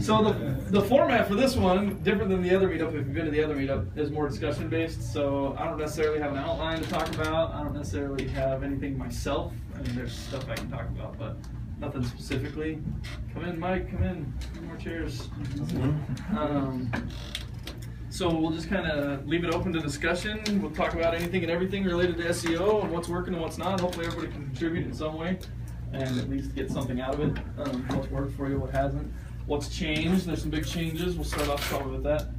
So the format for this one, different than the other meetup, if you've been to the other meetup, is more discussion based. So I don't necessarily have an outline to talk about. I don't necessarily have anything myself. I mean, there's stuff I can talk about, but nothing specifically. Come in, Mike, come in. More chairs. So we'll just kind of leave it open to discussion. We'll talk about anything and everything related to SEO and what's working and what's not. Hopefully everybody can contribute in some way and at least get something out of it. What's worked for you, what hasn't. What's changed? There's some big changes. We'll start off probably with that.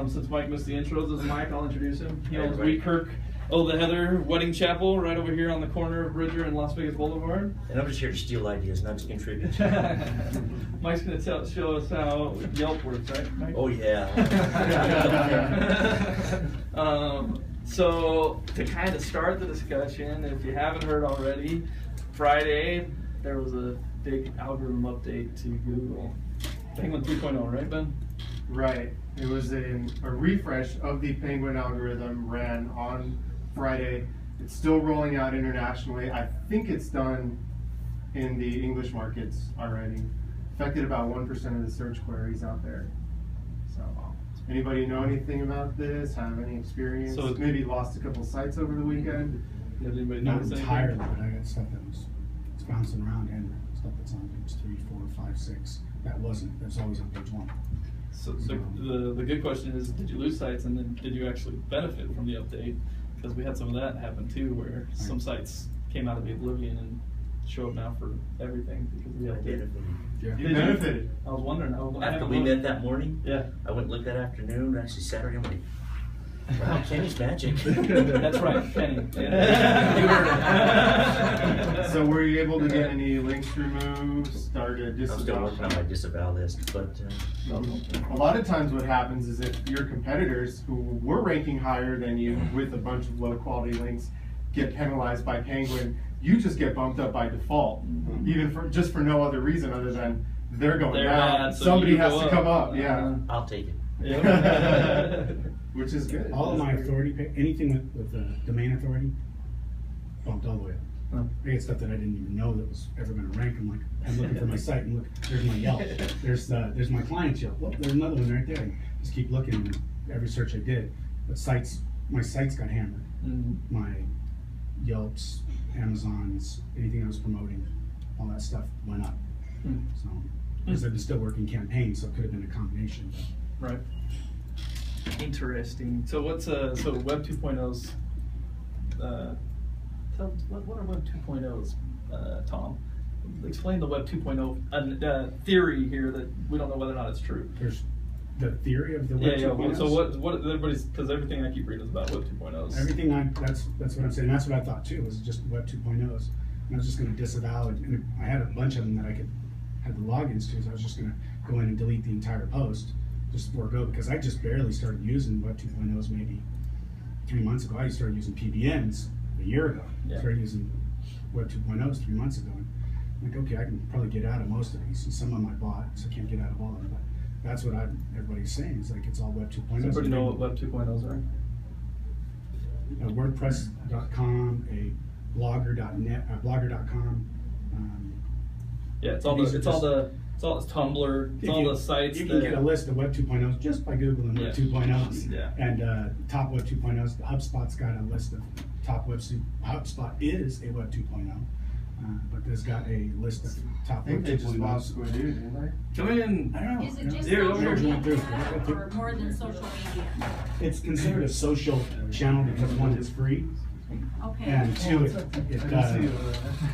Since Mike missed the intros, this is Mike. I'll introduce him. He owns Wheatkirk, the Heather Wedding Chapel right over here on the corner of Bridger and Las Vegas Boulevard. And I'm just here to steal ideas, not to contribute. Mike's going to show us how Yelp works, right, Mike? Oh, yeah. So to kind of start the discussion, if you haven't heard already, Friday there was a big algorithm update to Google. Penguin 3.0, right, Ben? Right. It was a refresh of the Penguin algorithm ran on Friday. It's still rolling out internationally. I think it's done in the English markets already. Affected about 1% of the search queries out there. So, anybody know anything about this? Have any experience? So maybe lost a couple sites over the weekend? Did anybody Not notice entirely, anything? but I got stuff that was it's bouncing around and stuff that's on page 3, 4, 5, 6. That wasn't. That's always on page 1. So the good question is, did you lose sites, and then did you actually benefit from the update? Because we had some of that happen too, where some sites came out of the oblivion and show up now for everything because of the update. Yeah. You benefited. I was wondering. After we met that morning, yeah, I went and looked that afternoon, actually Saturday, I'm like, wow, Kenny's magic. That's right, Kenny. So were you able to get any links removed, start a I'm disavow? still working on my disavow list, but A lot of times what happens is if your competitors who were ranking higher than you with a bunch of low quality links get penalized by Penguin, you just get bumped up by default, even for just for no other reason other than they're going down. Bad, so somebody you has go to up. come up, yeah. I'll take it. Which is good. All of my authority, anything with the domain authority, bumped all the way up. Oh. I get stuff that I didn't even know that was ever going to rank. I'm like, I'm looking for my site and look, there's my Yelp. There's my client's Yelp. Look, there's another one right there. Just keep looking. And every search I did, but my sites got hammered. My Yelps, Amazons, anything I was promoting, all that stuff went up. So, because it was still working campaign, so it could have been a combination. Right. Interesting. So what's so Web 2.0's? What are Web 2.0's, Tom? Explain the Web 2.0 theory here that we don't know whether or not it's true. There's the theory of the Web 2.0. So what everybody's, because everything I keep reading is about Web 2.0's. Everything that's what I'm saying. That's what I thought too, was just Web 2.0's. And I was just going to disavow it. And I had a bunch of them that I had the logins to, so I was just going to go in and delete the entire post just before go, because I just barely started using Web 2.0's maybe 3 months ago. I started using PBNs a year ago. Yeah. Started using Web 2.0's 3 months ago. And I'm like, okay, I can probably get out of most of these. And some of them I bought, so I can't get out of all of them. But that's what everybody's saying. It's like it's all Web 2.0. Does everybody know what Web 2.0's are? WordPress.com, a blogger.net, blogger.com. Yeah, it's all Tumblr, it's all the sites. You can get a list of Web 2.0s just by Googling Web 2.0s. Yeah. And top Web 2.0s. HubSpot's got a list of top HubSpot is a Web 2.0, but there's got a list of top I think Web they just lost 2.0s. Squid, didn't they? Come in. I don't know. Is it just Here, social here. media or more than social media? It's considered a social channel because one, it's free, Okay. and two,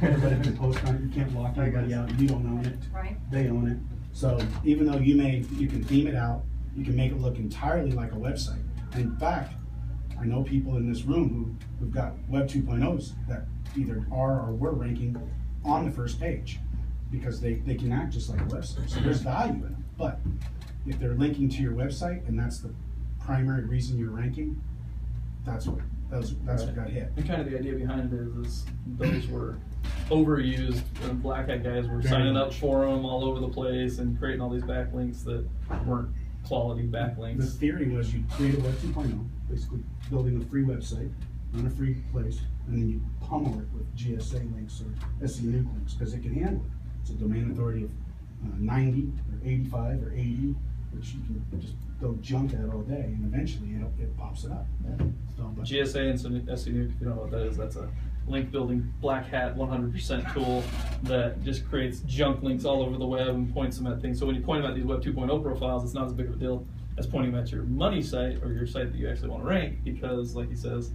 everybody can post on it. You can't lock anybody out. You don't own it. Right. They own it. So even though you can theme it out, you can make it look entirely like a website. And in fact, I know people in this room who've got Web 2.0s that either are or were ranking on the first page because they can act just like a website. So there's value in them. But if they're linking to your website and that's the primary reason you're ranking, that's what got hit. And kind of the idea behind it is those were overused, and black hat guys were signing up for them all over the place and creating all these backlinks that weren't quality backlinks. The theory was you create a Web 2.0, basically building a free website on a free place, and then you pummel it with GSA links or SEO links because it can handle it. It's a domain authority of 90 or 85 or 80, which you can just go junk at all day, and eventually it pops it up. So, but GSA and SEO, if you don't know what that is, that's a link building black hat 100% tool that just creates junk links all over the web and points them at things. So when you point them at these Web 2.0 profiles, it's not as big of a deal as pointing them at your money site or your site that you actually want to rank, because like he says,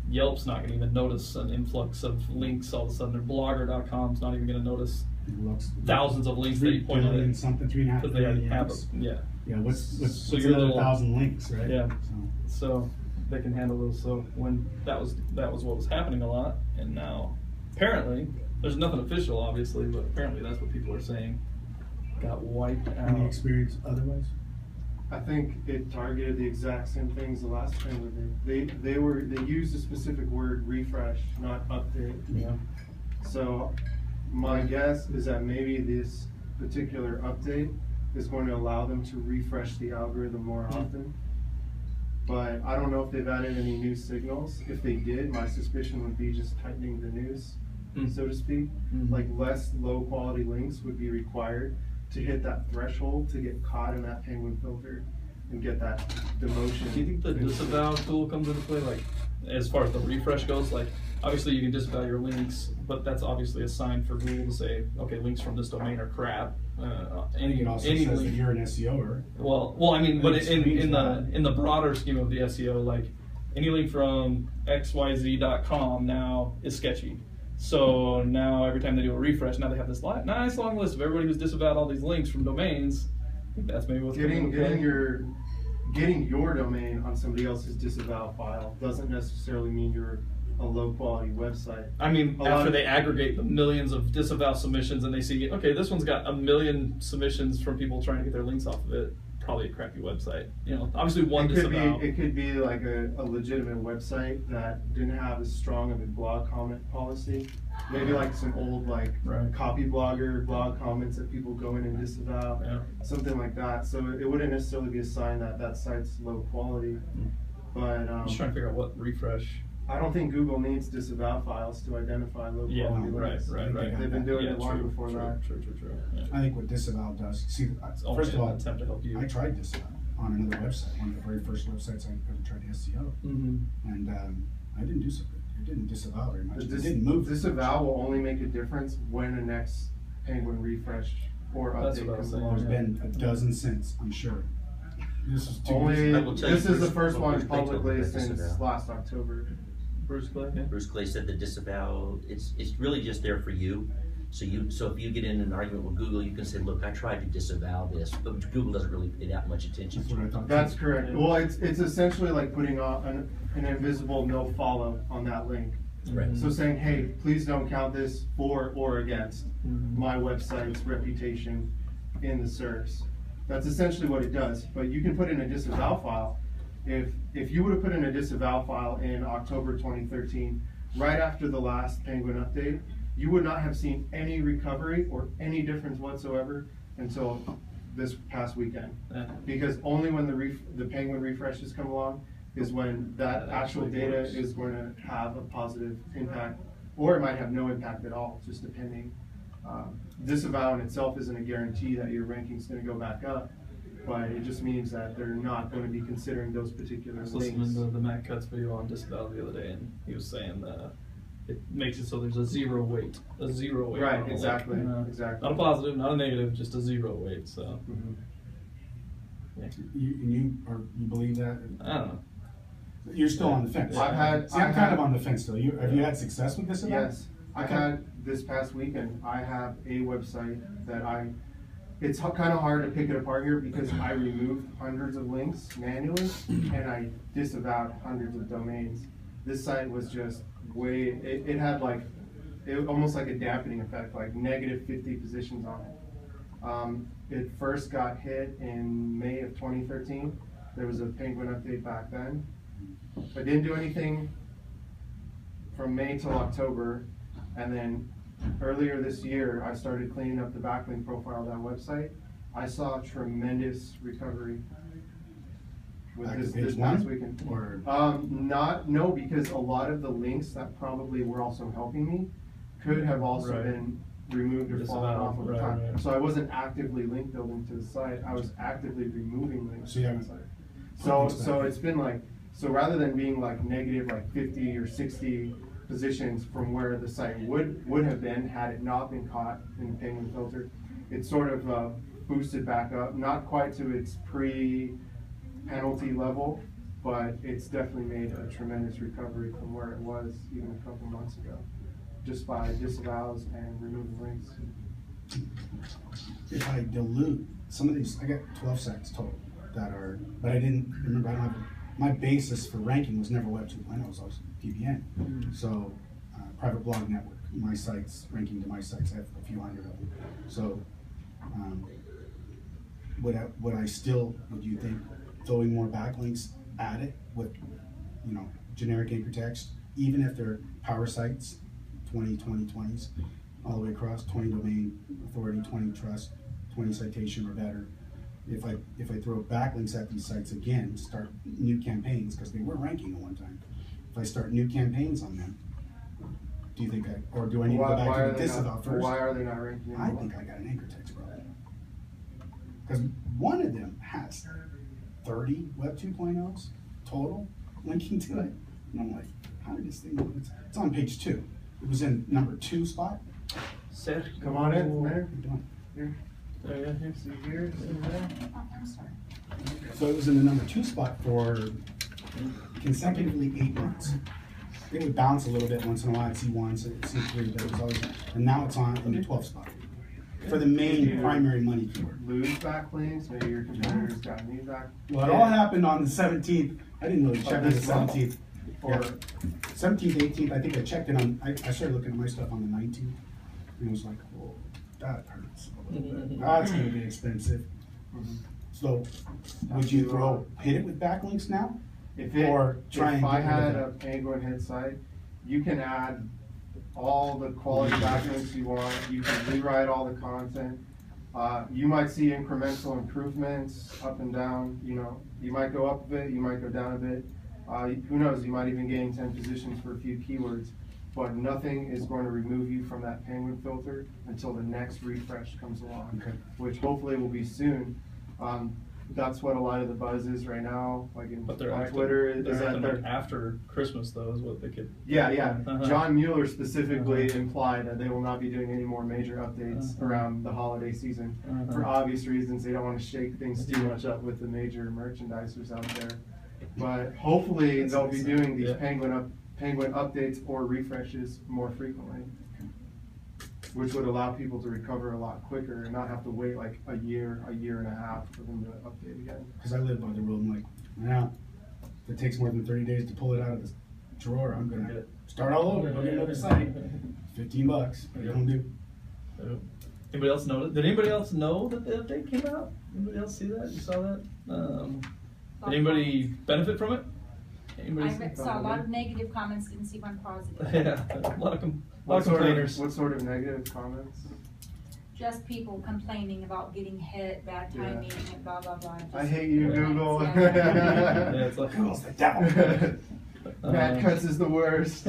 Yelp's not going to even notice an influx of links all of a sudden, or blogger.com's not even going to notice thousands of links that you pointed at. Something, 3.5 because they already billion have links. them. Yeah. Yeah, what's So what's your another little- 1,000 links, right? Yeah. So they can handle those. So when that was what was happening a lot, and now apparently there's nothing official, obviously, but apparently that's what people are saying. Got wiped out. Any experience otherwise? I think it targeted the exact same things the last time they did. They used a specific word, refresh, not update. Yeah. So my guess is that maybe this particular update is going to allow them to refresh the algorithm more often. But I don't know if they've added any new signals. If they did, my suspicion would be just tightening the noose, so to speak. Like less low quality links would be required to hit that threshold to get caught in that penguin filter and get that demotion. Do you think the disavow tool comes into play, like as far as the refresh goes? Like obviously you can disavow your links, but that's obviously a sign for Google to say, okay, links from this domain are crap. It also any says link, that you're an SEO. well, I mean, but It in screens the broader scheme of the SEO, like any link from xyz.com now is sketchy. So now every time they do a refresh, now they have this nice long list of everybody who's disavowed all these links from domains. I think that's maybe what's Getting coming getting your domain on somebody else's disavow file doesn't necessarily mean you're a low quality website. I mean, A lot after of- they aggregate the millions of disavow submissions and they see, okay, this one's got 1 million submissions from people trying to get their links off of it, probably a crappy website. You know, obviously one disavow. It could be like a legitimate website that didn't have as strong of a blog comment policy. Maybe like some old Right. copy blogger blog comments that people go in and disavow, Yeah. something like that. So it wouldn't necessarily be a sign that that site's low quality. But I'm just trying to figure out what refresh. I don't think Google needs disavow files to identify low Yeah, quality right, links. right. They've been doing Yeah, it long true, before true, that. True. Yeah. I think what disavow does, see, only first of all, an attempt to help you. I tried disavow on another website, one of the very first websites I ever tried to SEO, Mm-hmm. and I didn't do so good. It didn't disavow very much. The It didn't move. disavow will only make a difference when the next Penguin refresh or That's update what I was comes saying, along. There's been a dozen since, I'm sure. This was 2 Only, years I ago. will tell you this is the Bruce- first what one Bruce Clay told me publicly about since disavow. last October. Bruce Clay. Yeah. Bruce Clay said the disavow, it's really just there for you. So if you get in an argument with Google, you can say, look, I tried to disavow this, but Google doesn't really pay that much attention That's what to I it. thought. That's too. correct. Well, it's essentially like putting on an invisible no follow on that link. Right. So saying, hey, please don't count this for or against Mhm. my website's reputation in the SERPs. That's essentially what it does. But you can put in a disavow file. If you would have put in a disavow file in October 2013, right after the last Penguin update, you would not have seen any recovery or any difference whatsoever until this past weekend. Yeah. Because only when the Penguin refreshes come along is when that That actual actually data works. is going to have a positive impact, or it might have no impact at all, just depending. Disavow in itself isn't a guarantee that your ranking's going to go back up, but it just means that they're not going to be considering those I particular was links. listening to the Matt Cutts video on disavow the other day, and he was saying it makes it so there's a zero weight. Right, on a link. exactly, exactly. Not a positive, not a negative, just a zero weight. So Mhm. You believe that? I don't know. You're still on the fence. I've had- See, I'm I've kind had- of on the fence still. Have you had success with disavow? Yes, I had this past weekend. I have a website that it's kind of hard to pick it apart here because I removed hundreds of links manually and I disavowed hundreds of domains. This site was just it had almost like a dampening effect, like negative 50 positions on it. It first got hit in May of 2013. There was a Penguin update back then. I didn't do anything from May till October, and then earlier this year, I started cleaning up the backlink profile of that website. I saw tremendous recovery with Back to this page past one? weekend. Or No, because a lot of the links that probably were also helping me could have also Right. been removed or Disavowed, fallen off over right, time. right. So I wasn't actively link building to the site, I was actively removing links So you from the haven't- site. So it's been like, so rather than being like negative like 50 or 60 positions from where the site would have been had it not been caught in the penguin filter, it's sort of boosted back up, not quite to its pre-penalty level, but it's definitely made a tremendous recovery from where it was even a couple months ago, just by disavows and removing links. If I dilute some of these, I got 12 sites total that are, but I didn't remember. I don't have my basis for ranking was never Web 2.0, it was always PBN. So private blog network, my sites ranking to my sites. I have a few hundred of them. So would you think throwing more backlinks at it with, you know, generic anchor text, even if they're power sites, 20s, all the way across, 20 domain authority, 20 trust, 20 citation or better. If I throw backlinks at these sites again, start new campaigns, because they were ranking at one time. If I start new campaigns on them, do you think or do I need to go back to the disavow first? Why are they not ranking I anymore? think I got an anchor text problem. Because one of them has 30 Web 2.0s total linking to it. And I'm like, how did this thing, it's on page 2. It was in number 2 spot. Seth, Come on in, What man. are you doing? Here, Oh, yeah, here. see here, see there. I'm sorry. So it was in the number 2 spot for consecutively 8 months. It would bounce a little bit once in a while. I'd see 1, see 3, but it was always, and now it's on in the 12th spot for the main primary money keyword. Lose backlinks, maybe your competitors got new back. Well, it all happened on the 17th. I didn't really check on the this month? 17th. Or Yeah. 17th, 18th, I think I checked it on, I started looking at my stuff on the 19th. And it was like, whoa, that hurts a little bit. That's gonna be expensive. So, would you hit it with backlinks now? Or try and if I get rid of had it? a penguin hit site, you can add all the quality backlinks you want, you can rewrite all the content. You might see incremental improvements up and down, you know, you might go up a bit, you might go down a bit. Who knows, you might even gain 10 positions for a few keywords, but nothing is going to remove you from that penguin filter until the next refresh comes along, Okay. which hopefully will be soon. That's what a lot of the buzz is right now, like But they're on acting, Twitter, is they're that acting they're like after Christmas though, is what they could. yeah, yeah. Uh-huh. John Mueller specifically implied that they will not be doing any more major updates Uh-huh. around the holiday season. Uh-huh. For obvious reasons, they don't want to shake things too much up with the major merchandisers out there. But hopefully they'll be doing these Yeah. penguin updates or refreshes more frequently, which would allow people to recover a lot quicker and not have to wait like a year and a half for them to update again. Because I live by the rule, I'm like, yeah, if it takes more than 30 days to pull it out of the drawer, I'm gonna start all over, go get another site. $15, what you gonna do? Anybody else know? Did anybody else know that the update came out? Anybody else see that? You saw that? Did anybody benefit from it? Anybody Saw a lot of negative comments, didn't see one positive. Yeah, a lot of What complainers. sort of negative comments? Just people complaining about getting hit, bad timing, and blah, blah, blah. I hate you, Google. Yeah, it's like Google's the devil. Bad cuts is the worst.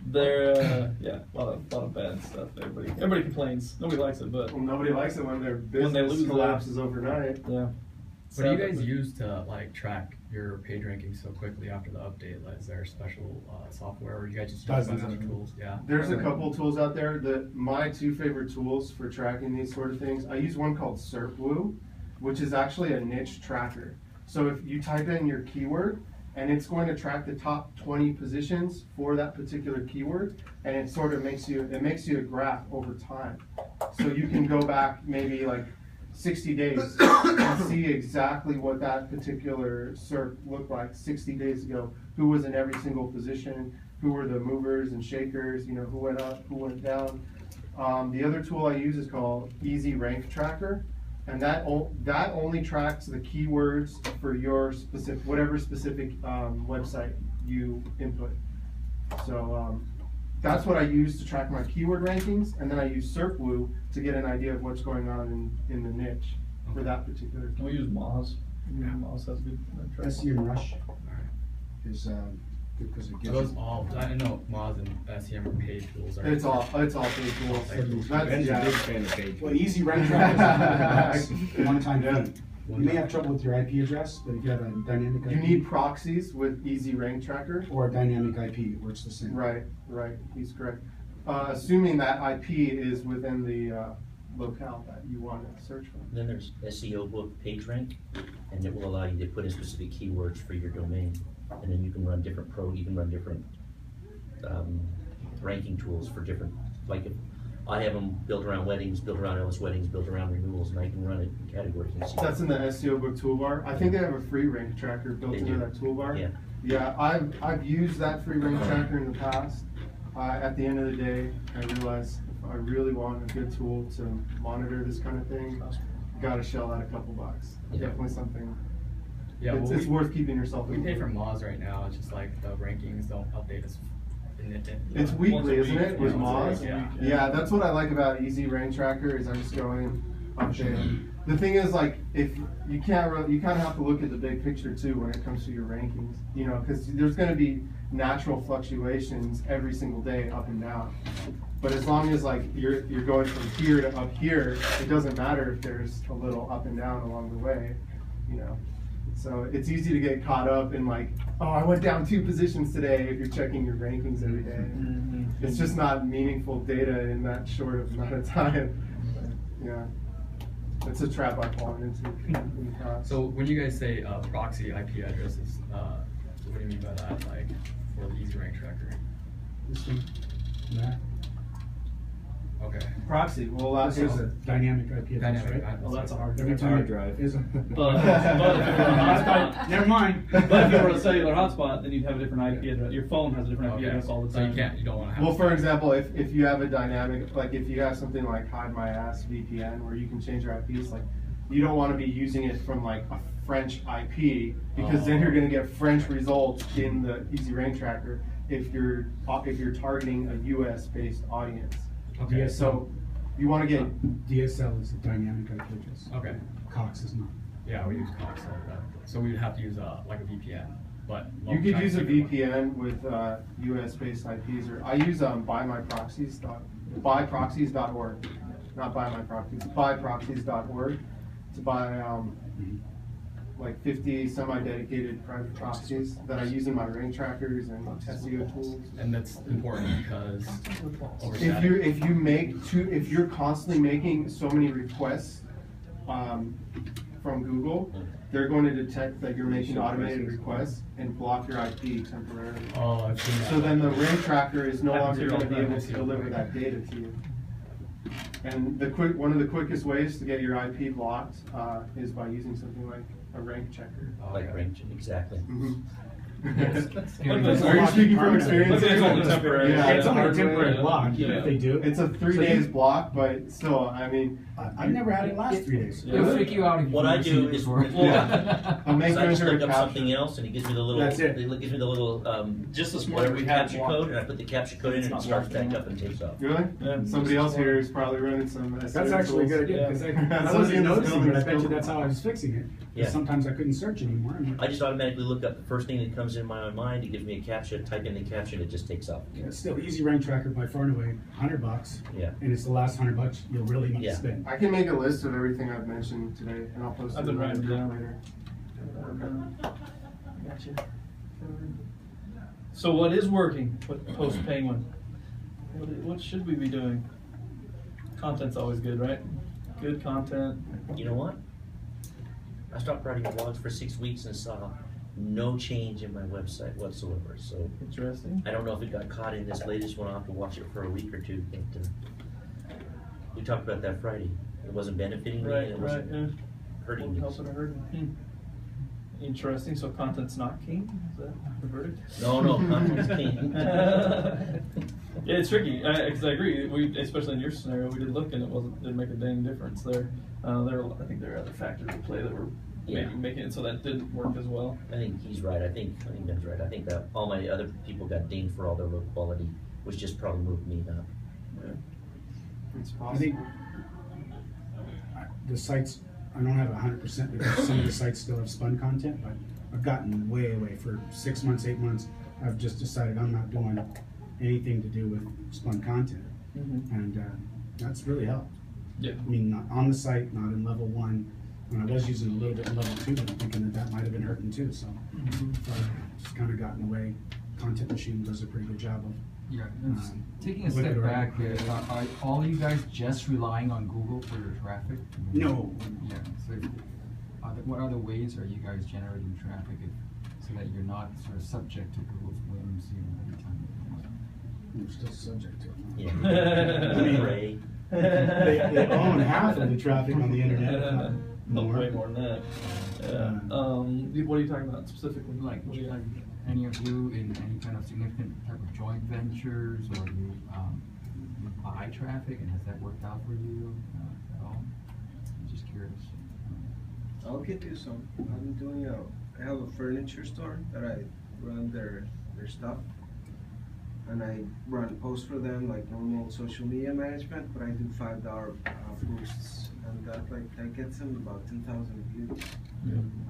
There, yeah, a lot of bad stuff. Everybody complains. Nobody likes it, but Well, nobody likes it when their When they business lose collapses overnight. yeah. What do you guys use to like track your page rankings so quickly after the update? Like, is there special software, or you guys just use Dozens any of them. tools? Yeah. There's a couple tools out there. My two favorite tools for tracking these sort of things, I use one called SERPWoo, which is actually a niche tracker. So if you type in your keyword, and it's going to track the top 20 positions for that particular keyword, and it sort of makes you a graph over time. So you can go back maybe like 60 days and see exactly what that particular SERP looked like 60 days ago, who was in every single position, who were the movers and shakers, you know, who went up, who went down. The other tool I use is called Easy Rank Tracker, and that only tracks the keywords for your whatever specific website you input. So that's what I use to track my keyword rankings, and then I use SERPWoo to get an idea of what's going on in the niche for that particular Can we use Moz? Moz has good tracking. SEM Rush is because it Are gives those you. all, I know Moz and SEM are paid tools. Are It's all paid tools. Ben's That's, a yeah. fan of page. Well, easy rank tracker is $100 one-time Yeah. fee. You may have trouble with your IP address, but if you have a dynamic IP. You need proxies with Easy Rank Tracker. Or a dynamic IP, it works the same. Right, he's correct. Assuming that IP is within the locale that you want to search from. Then there's SEO book PageRank, and it will allow you to put in specific keywords for your domain. And then you can run different ranking tools for different, like if I have them built around weddings, built around Ellis weddings, built around renewals, and I can run it in categories. And see. That's in the SEO book toolbar. I think they have a free rank tracker built They into do. that toolbar. Yeah. Yeah, I've used that free rank tracker in the past. At the end of the day, I realized if I really want a good tool to monitor this kind of thing, gotta shell out a couple bucks. Yeah. Definitely something. Yeah, it's, well, it's worth keeping yourself. we in pay the for loop. Moz right now. It's just like the rankings don't update us. It's Once weekly, a isn't week, it? With yeah, Moz? yeah. Yeah, that's what I like about Easy Rank Tracker is I just go in, update. The thing is, like, if you can't, you kind of have to look at the big picture too when it comes to your rankings. You know, because there's going to be natural fluctuations every single day, up and down. But as long as like you're going from here to up here, it doesn't matter if there's a little up and down along the way. You know. So it's easy to get caught up in like, oh, I went down 2 positions today if you're checking your rankings every day. It's just not meaningful data in that short of amount of time. But, yeah, it's a trap I've fallen into in the past. So when you guys say proxy IP addresses, what do you mean by that? Like for the Easy Rank Tracker? This thing, that, Okay. Proxy, well, this is a dynamic IP address, Dynamic. right? Well, that's a hard. Every That's a time hard it drive. is a- But if you were a hotspot, Never mind. but if you were a cellular hotspot, then you'd have a different IP address. Your phone has a different IP Okay. address all the So time. you can't. You don't want to have. Well, for example, if you have a dynamic, like if you have something like Hide My Ass VPN where you can change your IPs, like you don't want to be using it from like a French IP because then you're going to get French results in the Easy Rank Tracker if you're targeting a US based audience. Okay. So you want to get DSL is a dynamic IP address. Okay. Cox is not. Yeah, we use Cox all the time. So we would have to use like a VPN, but you could use a Chinese people- VPN with US based IPs, or I use buyproxies.org, not buymyproxies, buyproxies.org to buy like 50 semi-dedicated private proxies that I use in my rank trackers and SEO tools. And that's important because over If you're constantly making so many requests from Google, they're going to detect that you're making automated requests and block your IP temporarily. Oh, I've seen that. So then the rank tracker is no Happens longer here all going to the be time. able to deliver that data to you. And one of the quickest ways to get your IP blocked is by using something like a rank checker. Like range, exactly. Look at this. Are you speaking from Look experience? at it's only temporary. Yeah, It's only a temporary Yeah. block, Yeah. if they do. It's a 3 So days you- block, but still, I mean, I've never had it last 3 days. Yeah. It'll freak you out if you've What I never do seen it is, before. I'll make so I just enter a look up something caption. else, and it gives me the little. That's it. Gives me the little. Just this morning whatever we had captcha blocked. code, and I put the captcha code in, It's and it not starts blocked back anymore. up and takes off. Really? Yeah. Somebody else here is probably running some SEO That's actually a good tools. idea, because I Somebody wasn't in this noticing, building but I is bet you building that's how I was fixing it. 'Cause Yeah. sometimes I couldn't search anymore. and I just automatically look up the first thing that comes in my mind. It gives me a captcha. Type in the caption. It just takes off. It's still Easy Rank Tracker by far and away, $100, Yeah. and it's the last $100 you'll really need Yeah. to spend. I can make a list of everything I've mentioned today, and I'll post I've it been in my writing it group down. later. Gotcha. So what is working post Penguin? What should we be doing? Content's always good, right? Good content. You know what? I stopped writing blogs for 6 weeks and saw no change in my website whatsoever. So Interesting. I don't know if it got caught in this latest one. I'll have to watch it for a week or two. But we talked about that Friday. It wasn't benefiting me. Right, and it right, wasn't yeah. hurting me. Helping or hurting. Interesting. So content's not king. Is that the verdict? No, content's king. Yeah, it's tricky because I agree. We, especially in your scenario, we did look and it didn't make a dang difference there. I think there are other factors at play that were Yeah. maybe making it so that didn't work as well. I think he's right. I think Ben's right. I think that all my other people got dinged for all their low quality, which just probably moved me up. It's I possible. think the sites I don't have 100% because some of the sites still have spun content, but I've gotten way away. For 6 months, 8 months, I've just decided I'm not doing anything to do with spun content, and that's really helped. Yeah. I mean, not on the site, not in level 1, and I was using a little bit in level 2, but I'm thinking that might have been hurting too. So I've just kind of gotten away. Content Machine does a pretty good job of. Yeah, taking a look at step it back, right. are all you guys just relying on Google for your traffic? No. Yeah, so what other ways are you guys generating traffic so that you're not sort of subject to Google's whims, every time you want? I'm still subject to it. Yeah. I mean, Ray. they own half of the traffic on the internet, if not more. Way more than that. What are you talking about specifically? Like, any of you in any kind of significant type of joint ventures, or you buy traffic, and has that worked out for you at all? I'm just curious. I'll give you some. I'm doing I have a furniture store that I run their stuff, and I run posts for them like normal social media management, but I do $5 boosts, and that gets them about 2,000 views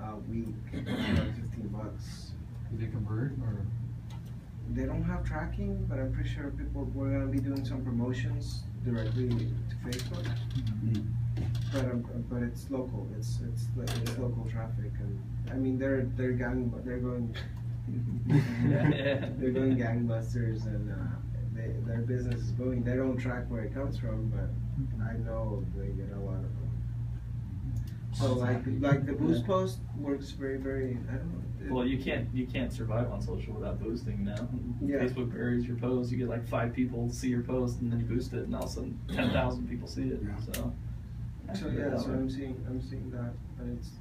a week, about $15. Do they convert, or? They don't have tracking, but I'm pretty sure we're gonna be doing some promotions directly to Facebook. But it's local. It's local traffic, and I mean they're going gangbusters, and their business is booming. They don't track where it comes from, but I know they get a lot of them. So like the boost post works very, very. I don't know. Well, you can't survive on social without boosting now. Yeah. Facebook buries your post. You get like 5 people see your post, and then you boost it, and all of a sudden 10,000 people see it. Yeah. So Yeah, so I'm seeing that, but it's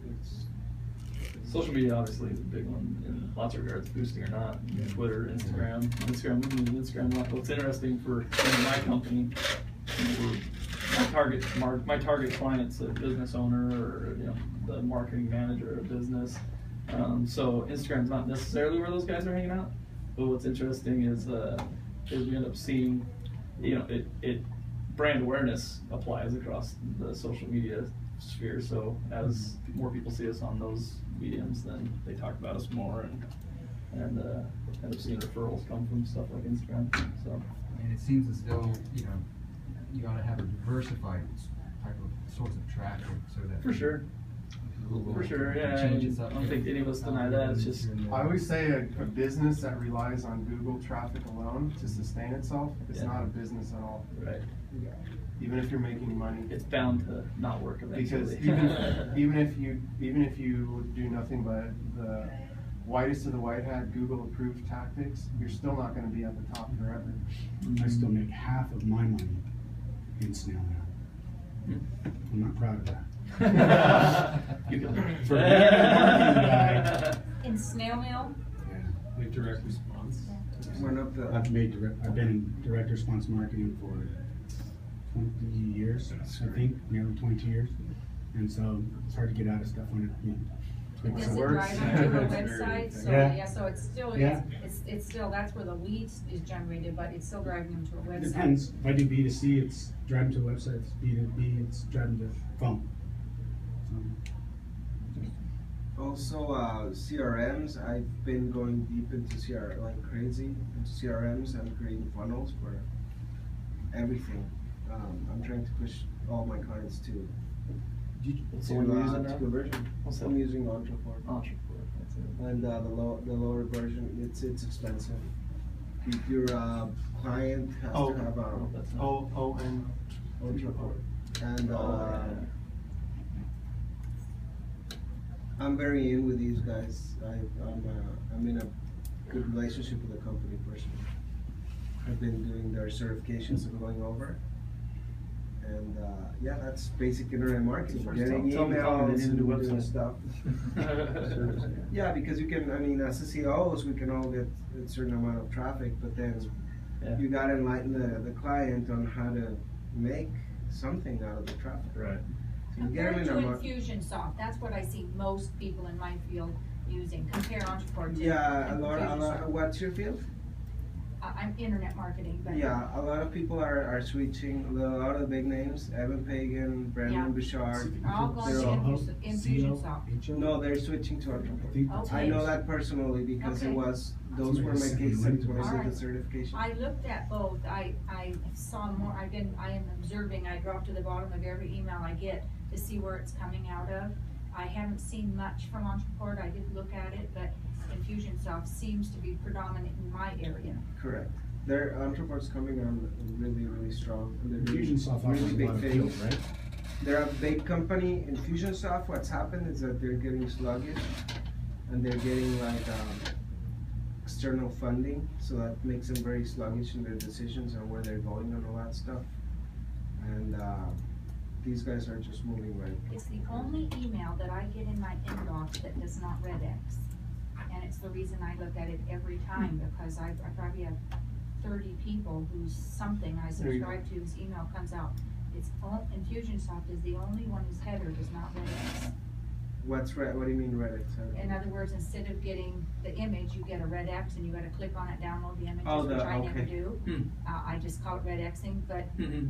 social media obviously is a big one in lots of regards, boosting or not. Twitter, Instagram. What's interesting for my company, my target client's a business owner, or the marketing manager of a business. So Instagram's not necessarily where those guys are hanging out. But what's interesting is we end up seeing, it brand awareness applies across the social media sphere. So as more people see us on those mediums, then they talk about us more, and end up seeing referrals come from stuff like Instagram. So. And it seems as though you ought to have a diversified type of source of traffic, so that For sure. Google For sure, yeah. changes up. I don't think any of us deny that. It's just. I always say a business that relies on Google traffic alone to sustain itself is not a business at all. Right. Even if you're making money. It's bound to not work eventually. Because even if you do nothing but the whitest of the white hat Google approved tactics, you're still not going to be at the top forever. I still make half of my money in snail mail. I'm not proud of that. You can. For being a marketing guy, In snail mail? yeah. Like direct response? one of the. I've been in direct response marketing for 20 years, I think, nearly 22 years. And so it's hard to get out of stuff when it Does it works. drive onto a website? So, Yeah. so it's still, Yeah. it's still, that's where the leads is generated, but it's still driving them to a website. Depends. If I do B2C, it's driving to a website. If it's B2B, it's driving to phone. Also, CRMs. I've been going deep into like crazy into CRMs and creating funnels for everything. I'm trying to push all my clients to So what are you using now? conversion. What's that? I'm using Entreport. Entrepreneur, that's it. And the lower version, it's expensive. Your client has to have That's not. ON. Entreport. And yeah. I'm very in with these guys. I'm in a good relationship with the company personally. I've been doing their certifications and going over. And yeah, that's basic internet marketing. Getting Tell me how they emails need to and do doing websites. stuff. Yeah, because you can, as CEOs, we can all get a certain amount of traffic, but then Yeah. you gotta enlighten the client on how to make something out of the traffic. Right. So you get Compare them to in a Infusionsoft, that's what I see most people in my field using. Compare Entreport to Yeah, a lot. Infusionsoft. What's your field? I'm internet marketing, but. Yeah, a lot of people are switching. A lot of the big names, Evan Pagan, Brandon Yeah. Bouchard. They're all going they're all- to Infusionsoft. No, they're switching to Entreport. Okay. I know that personally because Okay. those were my case studies when I did Alright. the certification. I looked at both, I saw more, I am observing, I drop to the bottom of every email I get to see where it's coming out of. I haven't seen much from Entreport, I did look at it, but Infusionsoft seems to be predominant in my area. Correct. Their Entreport's coming on really, really strong. And they're doing Infusionsoft offers really a big lot of things. fields, right? They're a big company. Infusionsoft, what's happened is that they're getting sluggish and they're getting like external funding, so that makes them very sluggish in their decisions on where they're going and all that stuff. And these guys are just moving right. It's the only email that I get in my inbox that does not red X. And it's the reason I look at it every time, because I probably have 30 people whose something I There you go. subscribe to, whose email comes out. Infusionsoft is the only one whose header does not red X. What's red? What do you mean red X? In other words, instead of getting the image, you get a red X and you gotta click on it, download the images, Oh, which I never okay. do. I just call it red Xing, but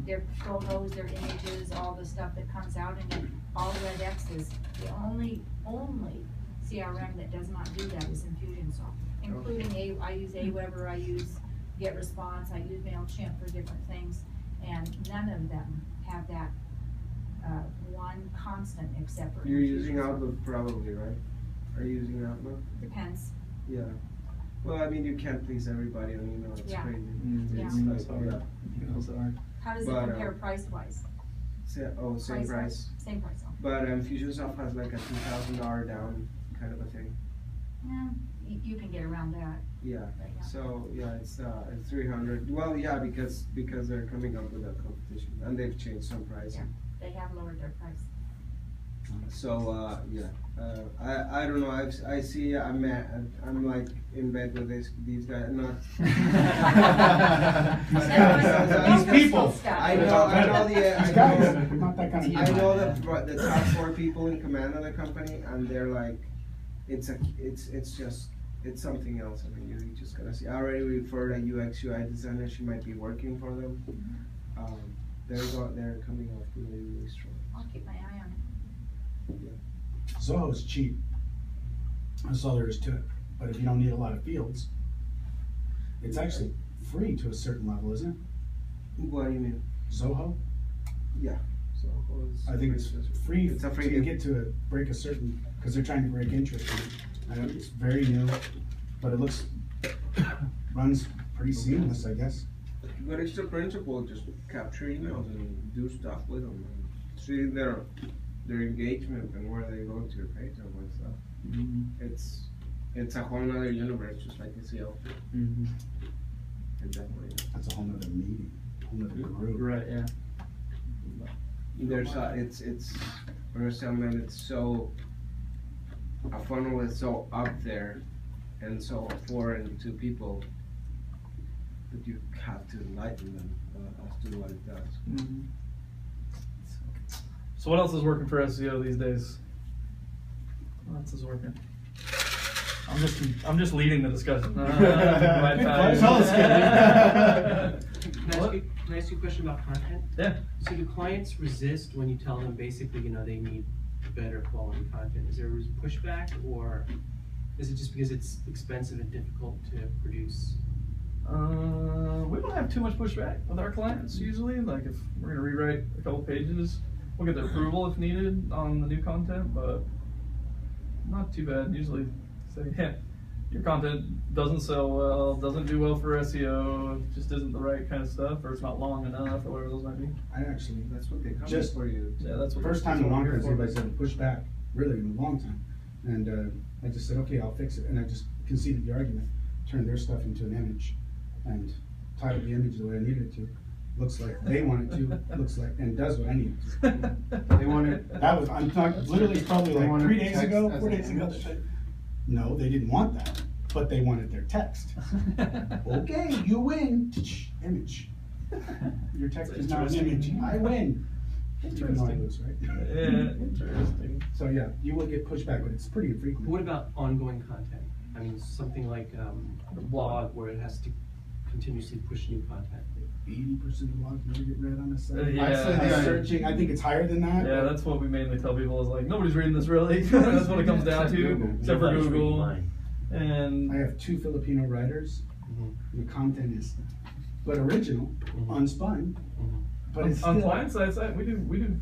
their photos, their images, all the stuff that comes out in it, all red X's. The only CRM that does not do that is Infusionsoft, including I use Aweber, I use GetResponse, I use MailChimp for different things, and none of them have that one constant except for You're using Infusionsoft. Outlook probably, right? Are you using Outlook? Depends. Yeah. Well, I mean, you can't please everybody on email. It's Yeah. crazy. Yeah. It's like, yeah. How does it But, compare price-wise? Same Price-wise? price. Same price, oh. But Infusionsoft has like a $2,000 down kind of a thing. Yeah, you can get around that. Yeah. But yeah. So yeah, it's 300. Well, yeah, because they're coming up with a competition and they've changed some pricing. They have lowered their price. So yeah, I don't know. I see. I'm like in bed with these guys. Not. These people. I know the. These guys, not that kind of I people. know the top 4 people in command of the company, and they're like, it's something else. I mean, you just gotta see. I already referred a UX UI designer. She might be working for them. They're coming off really, really strong. I'll keep my eye on it. Zoho's cheap. That's all there is to it. But if you don't need a lot of fields, it's actually free to a certain level, isn't it? What do you mean? Zoho? Yeah. So I think it's free. It's a free to gift. get to break a certain, because they're trying to break interest. I know it's very new, but it runs pretty seamless, I guess. But it's the principle, just capture emails and do stuff with them. And see their engagement and where they go to your page and what stuff. It's a whole nother universe, just like SEO. It definitely is. That's a whole nother meeting, whole nother group. Right, yeah. There's it's for a salesman, it's so, a funnel is so up there and so foreign to people that you have to enlighten them as to what it does. So what else is working for SEO these days? What else is working? I'm just leading the discussion. Tell us, Can I ask you a question about content? Yeah. So do clients resist when you tell them basically, they need better quality content? Is there pushback, or is it just because it's expensive and difficult to produce? We don't have too much pushback with our clients usually. Like if we're gonna rewrite a couple pages, we'll get the approval if needed on the new content, but not too bad. Usually say, yeah, your content doesn't sell well, doesn't do well for SEO, just isn't the right kind of stuff, or it's not long enough, or whatever those might be. I actually, That's what they come Just- for you. Yeah, that's what first time in a that's long what we're time, here for. anybody said push back, really in a long time. And I just said, okay, I'll fix it. And I just conceded the argument, turned their stuff into an image and titled the image the way I needed it to. Looks like they want it to, looks like, and does what I need it to. They wanted, That was, I'm talking, literally probably They like wanted 3 days text ago, as 4 an days ago. image? No, they didn't want that, but they wanted their text. Okay, you win, image. Your text is now an image, I win. Even though I lose, right? Yeah, interesting. So yeah, you will get pushback, but it's pretty infrequent. What about ongoing content? I mean, something like a blog where it has to continuously push new content? 80% of blogs never get read on a site. Yeah. I'd say I'm the searching. I think it's higher than that. Yeah, but that's what we mainly tell people is like, nobody's reading this really. That's what it comes down to, except for Nobody's reading Google. mine. And I have 2 Filipino writers. The content is, but original, unspun. But it's on still, client side, we do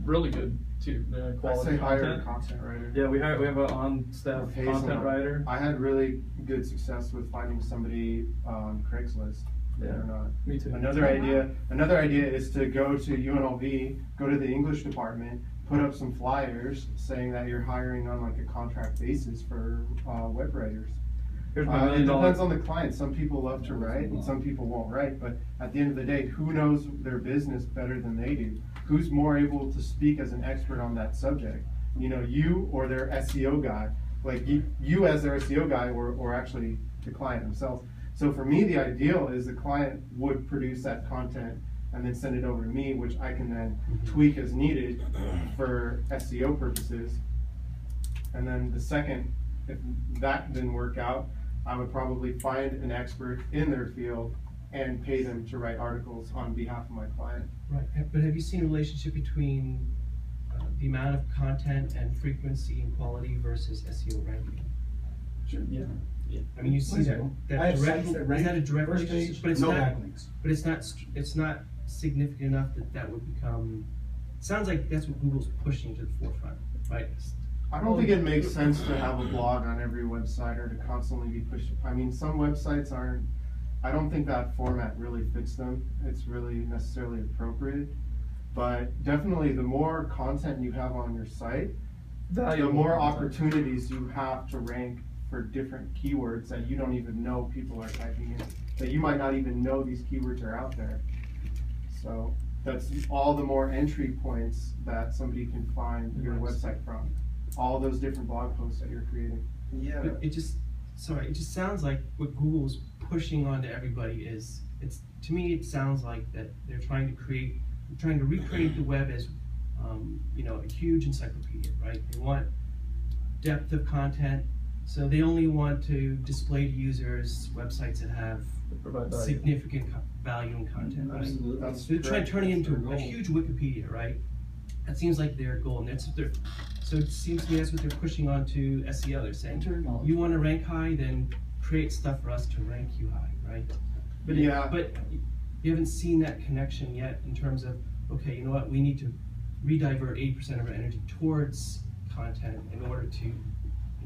really good too. I'd Quality say hire a content. content writer. Yeah, we have an on-staff Pays content them. writer. I had really good success with finding somebody on Craigslist. Believe it or not. Me too. Another idea is to go to UNLV, go to the English department, put up some flyers saying that you're hiring on like a contract basis for web writers. Here's my It $1 million. depends on the client. Some people love to write and some people won't write, but at the end of the day, who knows their business better than they do? Who's more able to speak as an expert on that subject? You know, you or their SEO guy, like you as their SEO guy or actually the client themselves. So for me, the ideal is the client would produce that content and then send it over to me, which I can then tweak as needed for SEO purposes. And then the second, if that didn't work out, I would probably find an expert in their field and pay them to write articles on behalf of my client. Right, but have you seen a relationship between the amount of content and frequency and quality versus SEO ranking? Sure. Yeah. I mean, you see that, I have direct, sites that is rank that a direct first relationship? page, But it's no not, backlinks. but it's not significant enough that would become, sounds like that's what Google's pushing to the forefront, right? I don't think it makes sense to have a blog on every website or to constantly be pushed. I mean, some websites aren't, I don't think that format really fits them. It's really necessarily appropriate. But definitely the more content you have on your site, the more opportunities you have to rank for different keywords that you don't even know people are typing in, that you might not even know these keywords are out there. So that's all the more entry points that somebody can find your website from. All those different blog posts that you're creating. Yeah. But it just sounds like what Google's pushing onto everybody to me it sounds like that they're trying to recreate the web as a huge encyclopedia, right? They want depth of content, so they only want to display to users websites that have significant value and content, right? Absolutely. That's They're trying to turn it That's into their a goal. huge Wikipedia, right? That seems like their goal, and so it seems to me that's what they're pushing onto SEO. They're saying, you want to rank high, then create stuff for us to rank you high, right? But but you haven't seen that connection yet in terms of, okay, you know what, we need to redivert 80% of our energy towards content in order to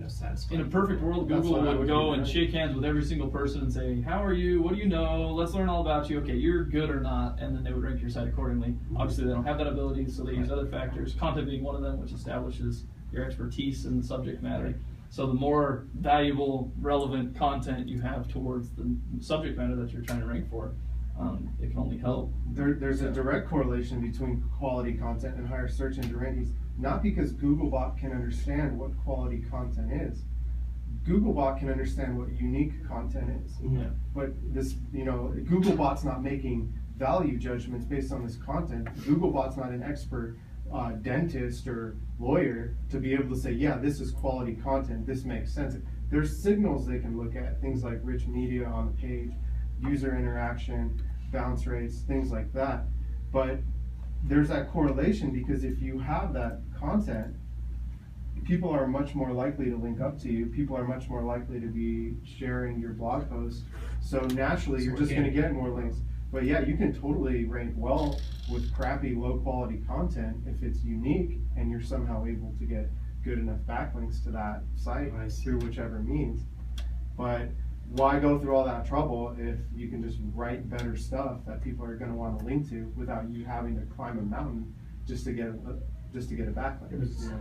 satisfy. In a perfect world, That's Google what I would would go do, and right? shake hands with every single person and say, how are you? What do you know? Let's learn all about you. Okay, you're good or not, and then they would rank your site accordingly. Obviously, they don't have that ability, so they use other factors, content being one of them, which establishes your expertise in the subject matter. So the more valuable, relevant content you have towards the subject matter that you're trying to rank for, it can only help. There's a direct correlation between quality content and higher search engine rankings, not because Googlebot can understand what quality content is. Googlebot can understand what unique content is. Yeah. But this, Googlebot's not making value judgments based on this content. Googlebot's not an expert dentist or lawyer to be able to say, yeah, this is quality content, this makes sense. There's signals they can look at, things like rich media on the page, user interaction, bounce rates, things like that. But there's that correlation because if you have that content, people are much more likely to link up to you. People are much more likely to be sharing your blog post. So naturally, you're just going to get more links. But yeah, you can totally rank well with crappy, low quality content if it's unique and you're somehow able to get good enough backlinks to that site through whichever means. But why go through all that trouble if you can just write better stuff that people are going to want to link to without you having to climb a mountain just to get a backlink?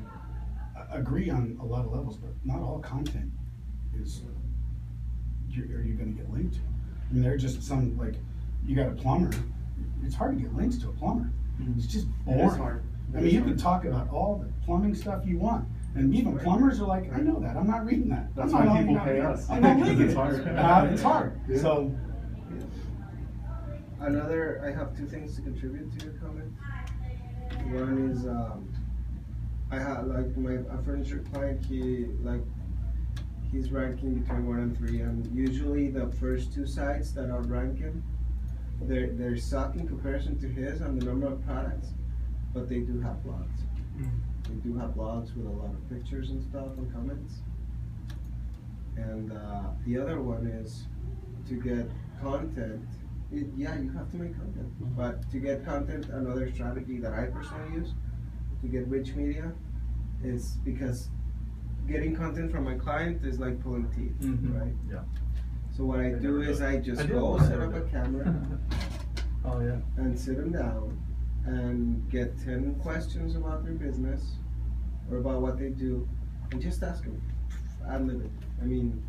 I agree on a lot of levels, but not all content is are you going to get linked to. I mean, there are just some, like, you got a plumber. It's hard to get links to a plumber. It's just boring. It is hard. I mean, you can talk about all the plumbing stuff you want, and even plumbers are like, I know that. I'm not reading that. That's I'm not why people logging pay out. us. I'm not linking It's it. hard. It's hard. Yeah. So. I have two things to contribute to your comment. One is I had like a furniture client. He he's ranking between 1 and 3, and usually the first 2 sites that outrank him, they're suck in comparison to his on the number of products, but they do have blogs. They do have blogs with a lot of pictures and stuff and comments. And the other one is to get content. Yeah, you have to make content, but to get content, another strategy that I personally use to get rich media is because getting content from my client is like pulling teeth, right? Yeah. So what I do is I just I do go it. set up a camera Oh yeah. and sit them down and get 10 questions about their business or about what they do and just ask them. Ad lib it. I mean,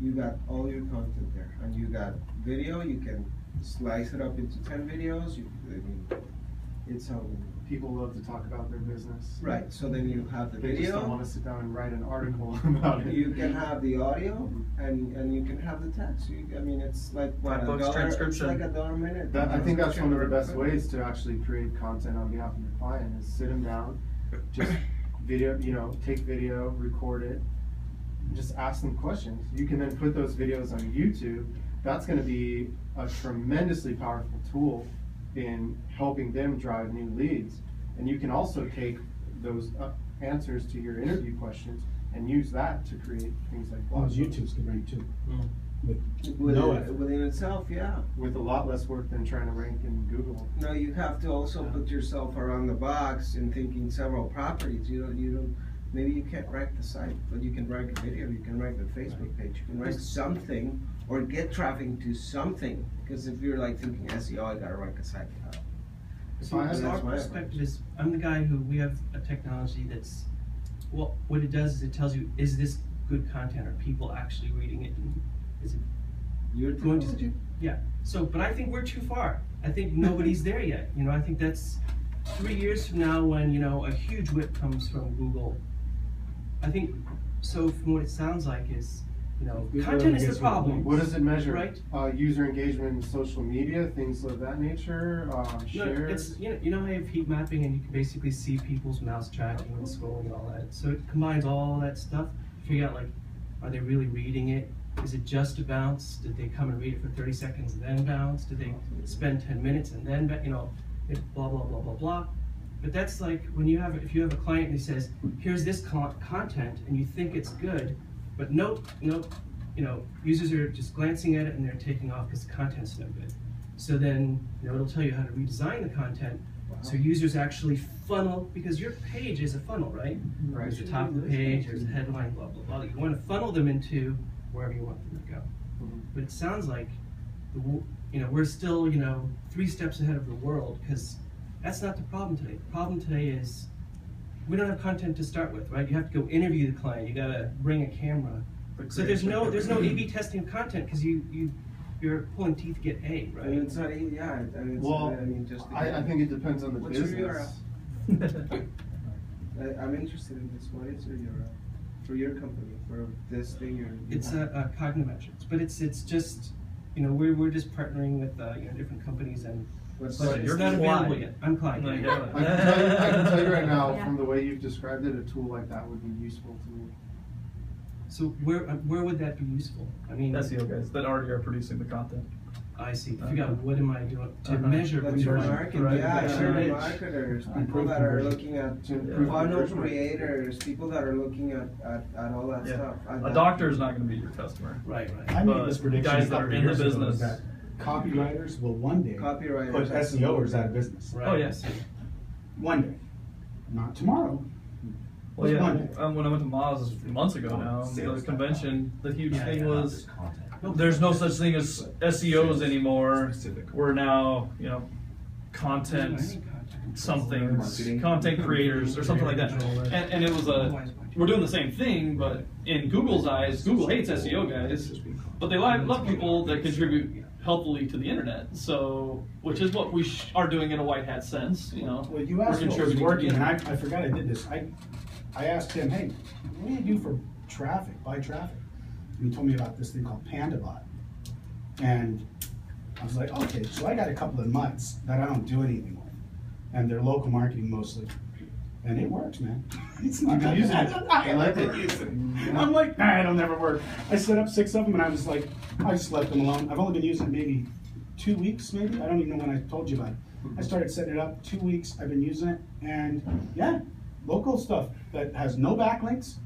you got all your content there, and you got video. You can slice it up into 10 videos. I mean, it's how. People love to talk about their business. Right. So then you have the They just don't video. want to sit down and write an article about it. You can have the audio, and you can have the text. I mean, it's like what, Books, $1? It's transcription. like $1 a minute. I think that's one of the best ways to actually create content on behalf of your client is sit them down, just video, take video, record it, and just ask them questions. You can then put those videos on YouTube. That's going to be a tremendously powerful tool in helping them drive new leads. And you can also take those answers to your interview questions and use that to create things like Well, blogs. YouTube's good rank too. With Within, no effort. within itself, yeah. With a lot less work than trying to rank in Google. No, you have to also put yourself around the box in thinking several properties. You don't. Maybe you can't rank the site, but you can rank a video. You can rank the Facebook page. You can rank something or get traffic to something. Because if you're like thinking SEO, I gotta rank a site. So That's our my perspective is, I'm the guy who, we have a technology that's, well, what it does is it tells you, is this good content? Are people actually reading it? And is it You're going to, yeah. So, but I think we're too far. I think nobody's there yet. I think that's 3 years from now when, a huge whip comes from Google. I think, so from what it sounds like is, content is the problem. What does it measure? Right. User engagement in social media, things of that nature, No, shares. it's, you know how you have heat mapping and you can basically see people's mouse tracking and scrolling and all that. So it combines all that stuff to figure out like, are they really reading it? Is it just a bounce? Did they come and read it for 30 seconds and then bounce? Did they spend 10 minutes and then, blah, blah, blah, blah, blah. But that's like when if you have a client who says, here's this content and you think it's good, but nope, users are just glancing at it and they're taking off because the content's no good. So then, it'll tell you how to redesign the content so users actually funnel, because your page is a funnel, right? Right. There's the top of the page, there's a headline, blah, blah, blah. You want to funnel them into wherever you want them to go. But it sounds like, we're still, 3 steps ahead of the world, because that's not the problem today. The problem today is we don't have content to start with, right? You have to go interview the client. You got to bring a camera. So there's no A/B testing of content because you're pulling teeth to get A, right? And it's not easy, yeah. And it's, Well, I mean, just. I think it depends on the What's your business. I'm interested in this. What is your URL for your company for this thing you're? It's a Cognimetrics, but it's just we're just partnering with different companies and. But you're it's not Clyde. available yet. I'm Clyde. No, yeah. yeah. I can tell you right now, Yeah. from the way you've described it, a tool like that would be useful to me. So where would that be useful? I mean, SEO guys that already are producing the content. I see. Figure out what am I doing to Uh-huh. measure. That's which your one. market, Right. yeah, Yeah. sure. Yeah. Marketers, people Improve that are conversion. looking at To improve funnel conversion rate. creators, people that are looking at all that Yeah. stuff. A doctor is not going to be your customer. Right. I made this prediction guys a that are couple in the years ago business. that copywriters will one day Copywriters, put SEOers out of business. Right. Oh yes. One day. Not tomorrow. Well, yeah. Monday. When I went to Moz months ago now, the convention, the huge Yeah, thing yeah. was there's no such thing as SEOs anymore. We're now, content something, content creators or something like that. And it was we're doing the same thing, but in Google's eyes, Google hates SEO guys, but they love people that contribute helpfully to the internet. So, which is what we are doing in a white hat sense, Well, you asked We're what was contributing to working, the and I forgot I did this. I asked him, hey, what do you do for traffic, buy traffic? And he told me about this thing called PandaBot. And I was like, okay, so I got a couple of mutts that I don't do anything with. And they're local marketing mostly. And it works, man. It's not You can use it. I I like like it. use it. I'm like, nah, it'll never work. I set up 6 of them and I was like, I just left them alone. I've only been using it maybe 2 weeks, maybe. I don't even know when I told you about it. I started setting it up 2 weeks. I've been using it, and yeah, local stuff that has no backlinks.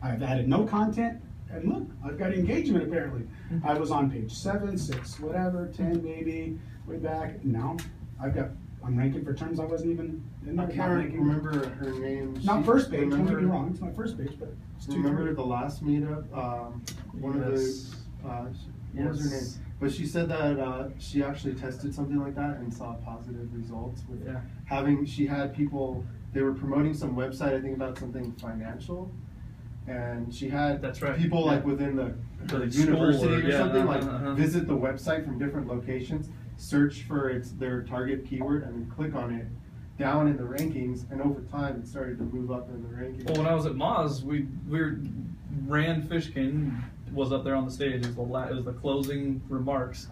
I've added no content, and look, I've got engagement apparently. I was on page 7, 6, whatever, 10 maybe, way back. Now I'm ranking for terms I wasn't even in there. I can't remember her name. Not first page, don't get me wrong, it's my first page, but it's too Remember the last meetup, one of the, what was her name? But she said that she actually tested something like that and saw positive results with she had people, they were promoting some website, I think about something financial, and she had people like within the university or something, visit the website from different locations, search for their target keyword, and then click on it down in the rankings, and over time it started to move up in the rankings. Well, when I was at Moz, we were Rand Fishkin was up there on the stage. It was the closing remarks,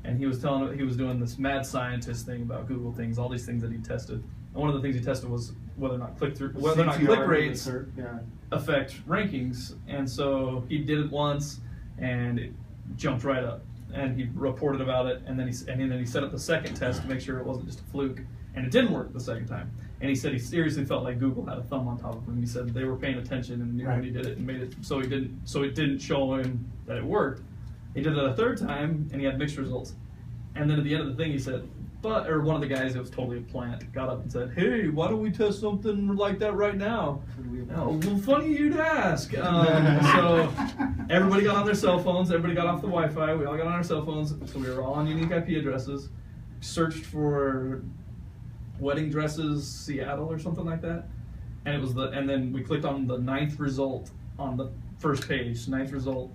and he was doing this mad scientist thing about Google things, all these things that he tested. And one of the things he tested was whether or not click rates affect rankings. And so he did it once, and it jumped right up. And he reported about it, and then he set up the second test to make sure it wasn't just a fluke, and it didn't work the second time. And he said he seriously felt like Google had a thumb on top of him. He said they were paying attention and knew when he did it and made it so it didn't show him that it worked. He did it a third time, and he had mixed results. And then at the end of the thing, he said, one of the guys, it was totally a plant, got up and said, "Hey, why don't we test something like that right now?" Oh, well, funny you'd ask. So everybody got on their cell phones, everybody got off the Wi-Fi, we all got on our cell phones, so we were all on unique IP addresses, searched for wedding dresses Seattle or something like that, and and then we clicked on the 9th result on the first page, 9th result.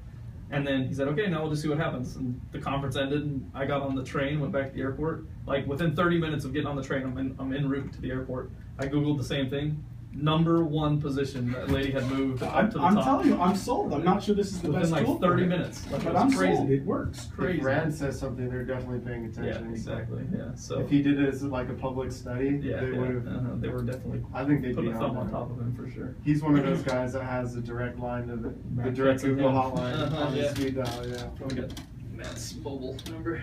And then he said, "Okay, now we'll just see what happens." And the conference ended, and I got on the train, went back to the airport. Like within 30 minutes of getting on the train, I'm en route to the airport. I Googled the same thing. #1 position, that lady had moved up to the top. I'm telling you, I'm sold. I'm not sure this is the best tool. Within like 30 minutes. But I'm crazy. Sold. It works. Crazy. If Rand says something, they're definitely paying attention. Yeah, exactly. Yeah. So if he did it as like a public study, they would have. They were definitely. I think they'd put be a thumb on top of him for sure. He's one of those guys that has a direct line to the direct Google hotline on his speed dial. Yeah. We got Matt's mobile number.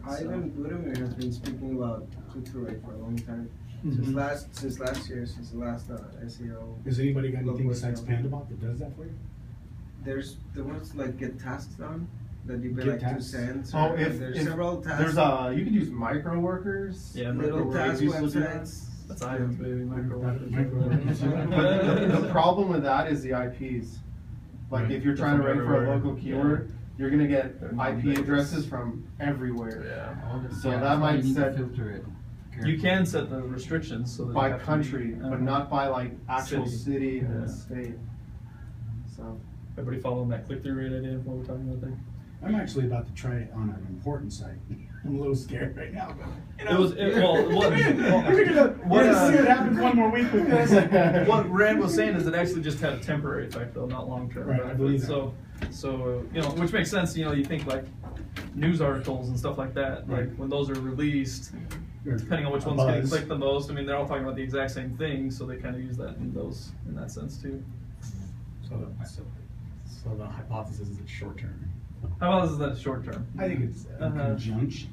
Ivan Budimir has been speaking about click-through rate for a long time. Since last year, since the last SEO. Has anybody got anything besides Pandabot that does that for you? There was like get tasks done that you pay like tasks? 2 cents. Oh, if there's several tasks. You can use micro workers. Yeah, little task websites. That's Ivan's baby, micro workers. But the problem with that is the IPs. Like if you're trying to rank for a local keyword, you're gonna get IP addresses from everywhere. Yeah. So that might set. Filter it. You can set the restrictions so that by country, but not by like actual city and state. So everybody following that click-through rate idea? What we're talking about there? I'm actually about to try it on an important site. I'm a little scared right now, but we're gonna see what happens one more week with this. What Rand was saying is it actually just had a temporary effect, though, not long-term. Right, I believe that. So which makes sense. You think like news articles and stuff like that. Like when those are released, depending on which one's getting clicked the most. I mean, they're all talking about the exact same thing, so they kind of use that in that sense too. So the hypothesis is it's short term. How about is that short term? I think it's a conjunction.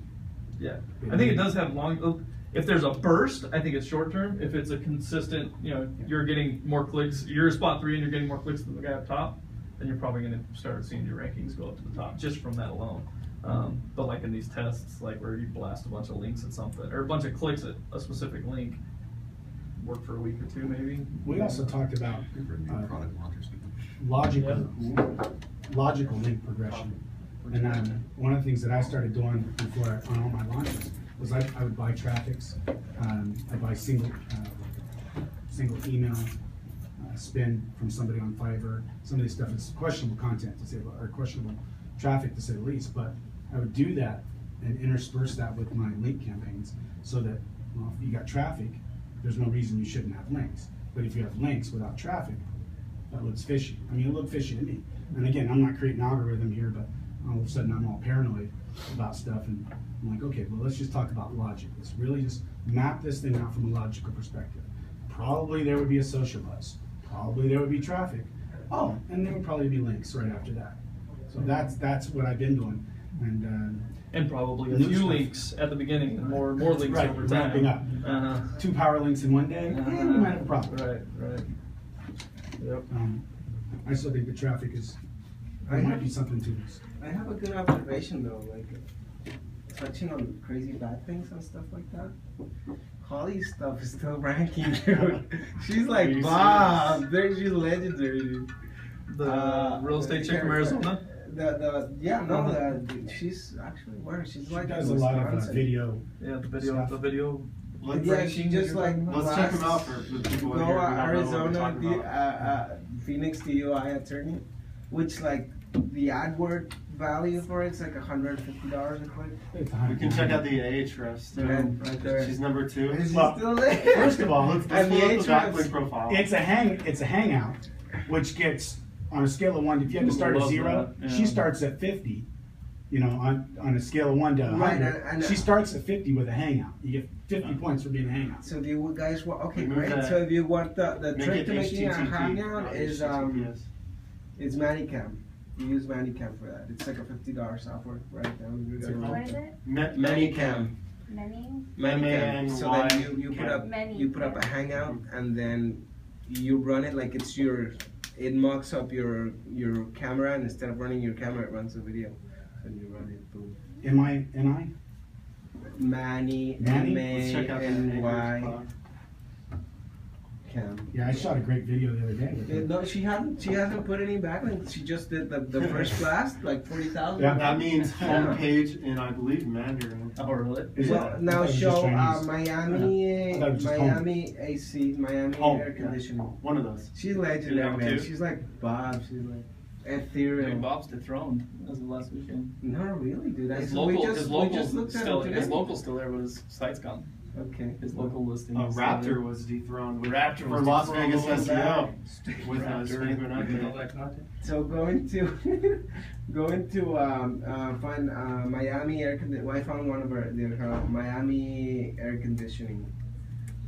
Yeah, I think it does have long. If there's a burst, I think it's short term. If it's a consistent, you're getting more clicks. You're spot 3 and you're getting more clicks than the guy up top, then you're probably going to start seeing your rankings go up to the top just from that alone. But like in these tests, like where you blast a bunch of links at something or a bunch of clicks at a specific link, work for a week or 2 maybe. We also talked about logical link progression. And one of the things that I started doing before on all my launches was I would buy traffics. I buy single email spin from somebody on Fiverr. Some of this stuff is questionable content to say, or questionable traffic to say the least. But I would do that and intersperse that with my link campaigns so that if you got traffic, there's no reason you shouldn't have links. But if you have links without traffic, that looks fishy. I mean, it looked fishy to me. And again, I'm not creating an algorithm here, but all of a sudden I'm all paranoid about stuff. And I'm like, okay, well, let's just talk about logic. Let's really just map this thing out from a logical perspective. Probably there would be a social buzz. Probably there would be traffic. Oh, and there would probably be links right after that. So that's what I've been doing, And probably a News few stuff. links at the beginning, and more links right, over time. ramping up. Uh-huh. 2 power links in one day, we might have a problem. Right. Yep. I still think the traffic is, there might be something to this. I have a good observation though, like touching on crazy bad things and stuff like that. Holly's stuff is still ranking, dude. She's like, Are you Bob, she's legendary, dude. The real estate chick from Arizona. She's actually where she's She like does in a lot of Wisconsin. video. Yeah, the Stuff. video. Yeah, she just like Let's check them out for the people No, here who don't know what we're Arizona, talking about. Phoenix DUI attorney, which like the AdWord value for it's like $150 a click. It's We can check out the Ahrefs too. And right there. She's number 2. Is she Well, still there? First of all, Let's And pull the up the Ahrefs. backlink profile. it's a hangout, which gets on a scale of 1. If you had to start at Love 0, that, yeah. she starts at 50. You know, on a scale of 1 to 100, Right, and she starts at 50 with a hangout. You get 50 points for being a hangout. So do you guys want? Okay, Remove great. that. So if you want the Make trick it to making a HTTP, hangout not is HTTPS. it's Manicam. You use Manicam for that. It's like a $50 software. Right down. You gotta What is it? Manicam. Many? Manicam. So then you put up Many. you put up a hangout and then you run it like it's your. It mocks up your camera, and instead of running your camera, it runs a video. And you run it. Boom. N-I? Manny. Manny? Let's check out the M-A-N-Y. Ahrefs. Cam. Yeah, I shot a great video the other day. With her. No, she hasn't put any backlinks. She just did the first blast, like 40,000. Yeah. That means homepage in, I believe, Mandarin. Oh, really? Is Well, it? I now thought it was just show Chinese. Miami, I thought it was just home. Miami AC, Miami Home, air yeah. conditioning. One of those. She's legendary, Yeah, man. too. She's like Bob. She's like Hey, ethereal. Bob's dethroned as of last weekend. No, really, dude. His We local, just his looked local's at still, it his today. local's still there, but his site's gone. Okay. His local listing. is still Raptor there. was dethroned with, Raptor for was Las dethroned Vegas with SEO with Raptor. Penguin All Update. that content. So going to find Miami air conditioning. Well, I found one of her Miami air conditioning,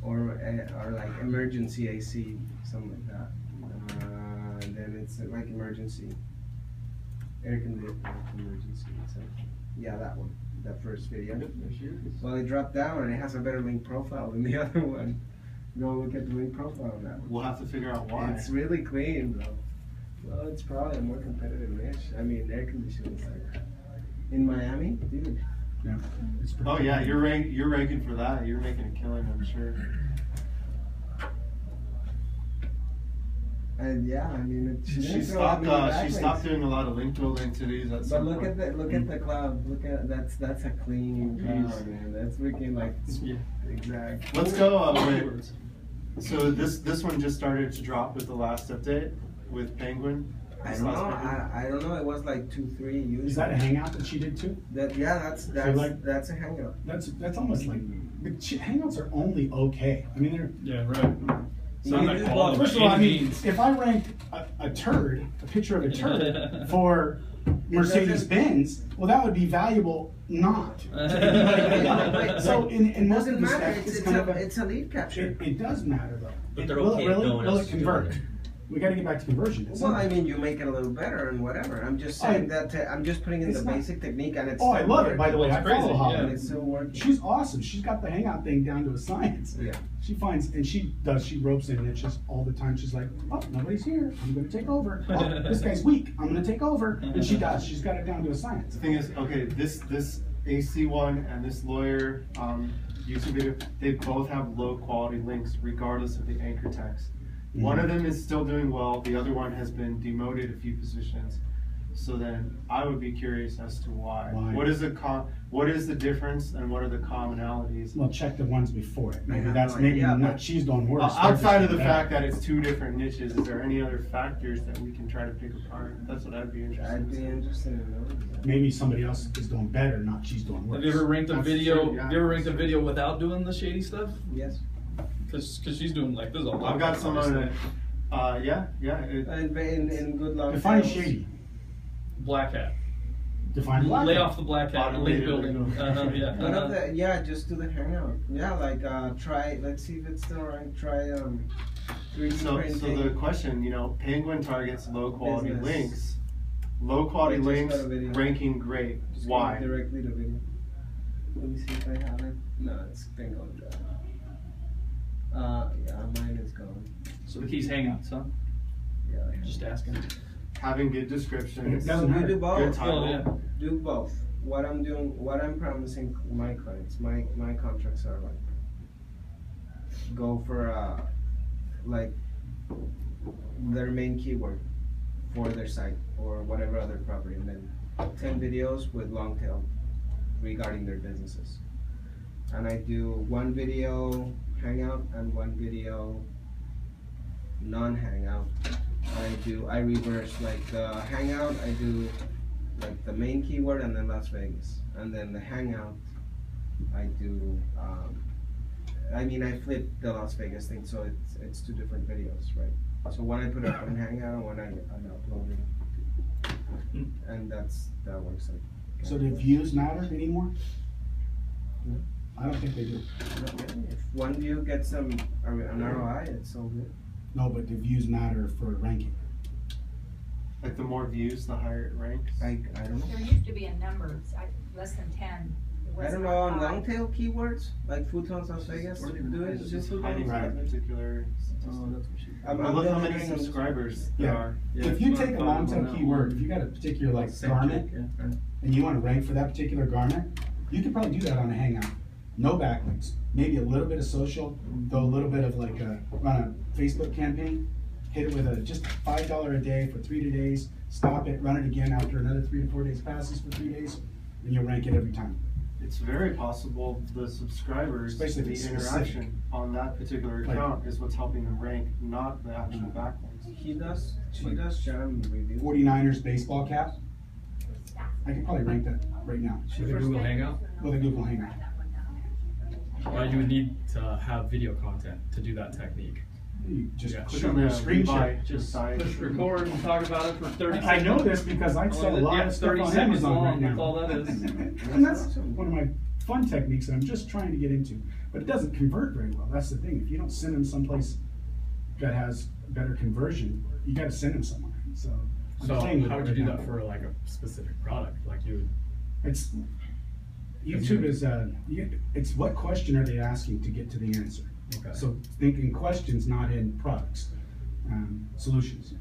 or like emergency AC, something like that. And then it's like emergency air conditioning emergency. So yeah, that one, that first video. Well, it dropped down and it has a better link profile than the other one. Go look at the link profile on that one. We'll have to figure out why. It's really clean, bro. Well, it's probably a more competitive niche. I mean, air conditioning is like in Miami, dude. Yeah, it's pretty Oh cool. yeah, you're ranking for that. You're making a killing, I'm sure. And yeah, I mean, She didn't throw out many stopped backlinks. doing a lot of link building to these. At But some look point. at the cloud. Look at that's a clean cloud, man. That's freaking like Yeah. exact. Let's go. Wait. So this one just started to drop with the last update with Penguin. I This don't know. last Penguin. I don't know. It was like 2-3 users. Is that a hangout that she did too? That's like- that's a hangout. That's almost like hangouts are only okay. I mean, they're Yeah, right. It's not You that do- quality. first of all, I Any mean, means. if I ranked a turd, a picture of a turd for Mercedes Benz, well, that would be valuable not. So in most Doesn't of the matter. stuff, It's kind of it's a lead capture. it does matter though. But they're will okay it really? if no one Will else it is doing convert? it. We got to get back to conversion. It's Well, not- I mean, you make it a little better and whatever. I'm just saying that I'm just putting in It's the not- basic technique, and it's. Oh, I still love it. By the way, It's I crazy, follow yeah. Holly. And it's still working. She's awesome. She's got the hangout thing down to a science. Yeah. She finds, and she ropes in niches all the time. She's like, oh, nobody's here. I'm going to take over. Oh, this guy's weak. I'm going to take over. And she does. She's got it down to a science. The thing is, okay, this AC one and this lawyer YouTube video, they both have low quality links regardless of the anchor text. One of them is still doing well, the other one has been demoted a few positions. So then I would be curious as to why. Why? What is the difference and what are the commonalities? Well, check the ones before it. Maybe have that's no maybe idea, not. but- She's doing worse. Outside of the fact that it's two different niches, is there any other factors that we can try to pick apart? That's what I'd be interested I'd be in. interested in knowing. maybe somebody else is doing better, not she's doing worse. Have you ever ranked a That's video? true, yeah. Have you ever ranked a video without doing the shady stuff? Yes. Because she's doing like there's a lot. I've got some on it. Yeah. And in good luck. Define sales. shady. Black hat. Define black. Lay off the black hat and link Automated building. window. Yeah. One of the just do the hangout. Yeah, like try. Let's see if it's still right. Try 3D So printing. the question, Penguin targets low quality Business. links. Low quality I just links got a video. ranking great. Just Why? go directly to video. Let me see if I have it. No, it's been gone. Yeah, mine is gone. So the key's Hangouts, huh? Yeah. Just asking. Having good descriptions. It doesn't We matter. do both. Good title. Well, yeah. Do both. What I'm doing, what I'm promising my clients, my contracts are like, go for like their main keyword for their site or whatever other property, and then 10 videos with long tail regarding their businesses. And I do 1 video hangout and 1 video non-hangout. I reverse, like the hangout, I do like the main keyword and then Las Vegas. And then the hangout, I do, I flip the Las Vegas thing, so it's 2 different videos, right? So one I put up on hangout and one I'm uploading. And that works like. So do views matter anymore? No. I don't think they do. If one view gets an ROI, it's so good. No, but do views matter for ranking? Like the more views, the higher it ranks. I don't know. There used to be a number, less than 10. It I was don't not know, on high. long tail keywords, like futons Las Vegas, do it, It's just hiding Right. that particular. Oh, that's what she. I'm Look how many doing on- subscribers Yeah. there are. Yeah, If you it's take a not long tail following that keyword, one. if you got a particular like Centric, garment, yeah. and you want to rank for that particular garment, you could probably do that on a hangout. No backlinks, maybe a little bit of social, though a little bit of like run a Facebook campaign, hit it with just $5 a day for 3 days, stop it, run it again after another 3 to 4 days passes for 3 days, and you'll rank it every time. It's very possible the subscribers, Especially if the it's interaction on that particular Like- account is what's helping them rank, not the actual backlinks. She does jam reviews. 49ers baseball cap, I could probably rank that right now With a Google Hangout? with a Google Hangout. But you would need to have video content to do that technique. You just Yeah. click Shoot on the the screen Levi share. Just side. push record and talk about it for 30 seconds. I know this because I sell a lot Yeah, of stuff 30 on seconds Amazon long, right now. that's all that is. And that's one of my fun techniques that I'm just trying to get into. But it doesn't convert very well. That's the thing. If you don't send them someplace that has better conversion, you got to send them somewhere. So, I'm So playing with how it would you right do now. that for like a specific product? Like you would, It's YouTube is it's what question are they asking to get to the answer. okay. So think in questions, not in products, solutions.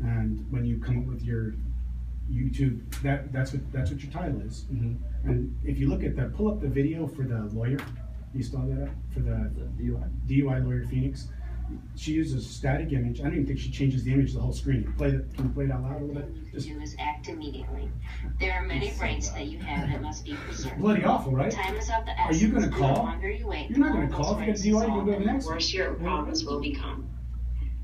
And when you come up with your YouTube, that's what your title is. Mhm. And if you look at that, pull up the video for the lawyer. You saw that up for the DUI lawyer Phoenix. She uses a static image. I don't even think she changes the image the whole screen. Can you play it out loud a little bit? Just Do is act immediately. There are many rights that you have that must be preserved. bloody awful, right? Time is of the Are essence. you gonna The call? longer you wait, You're not the gonna more call. those If you rights get DUI, you dissolve go to the and next the one. worse your problems will become.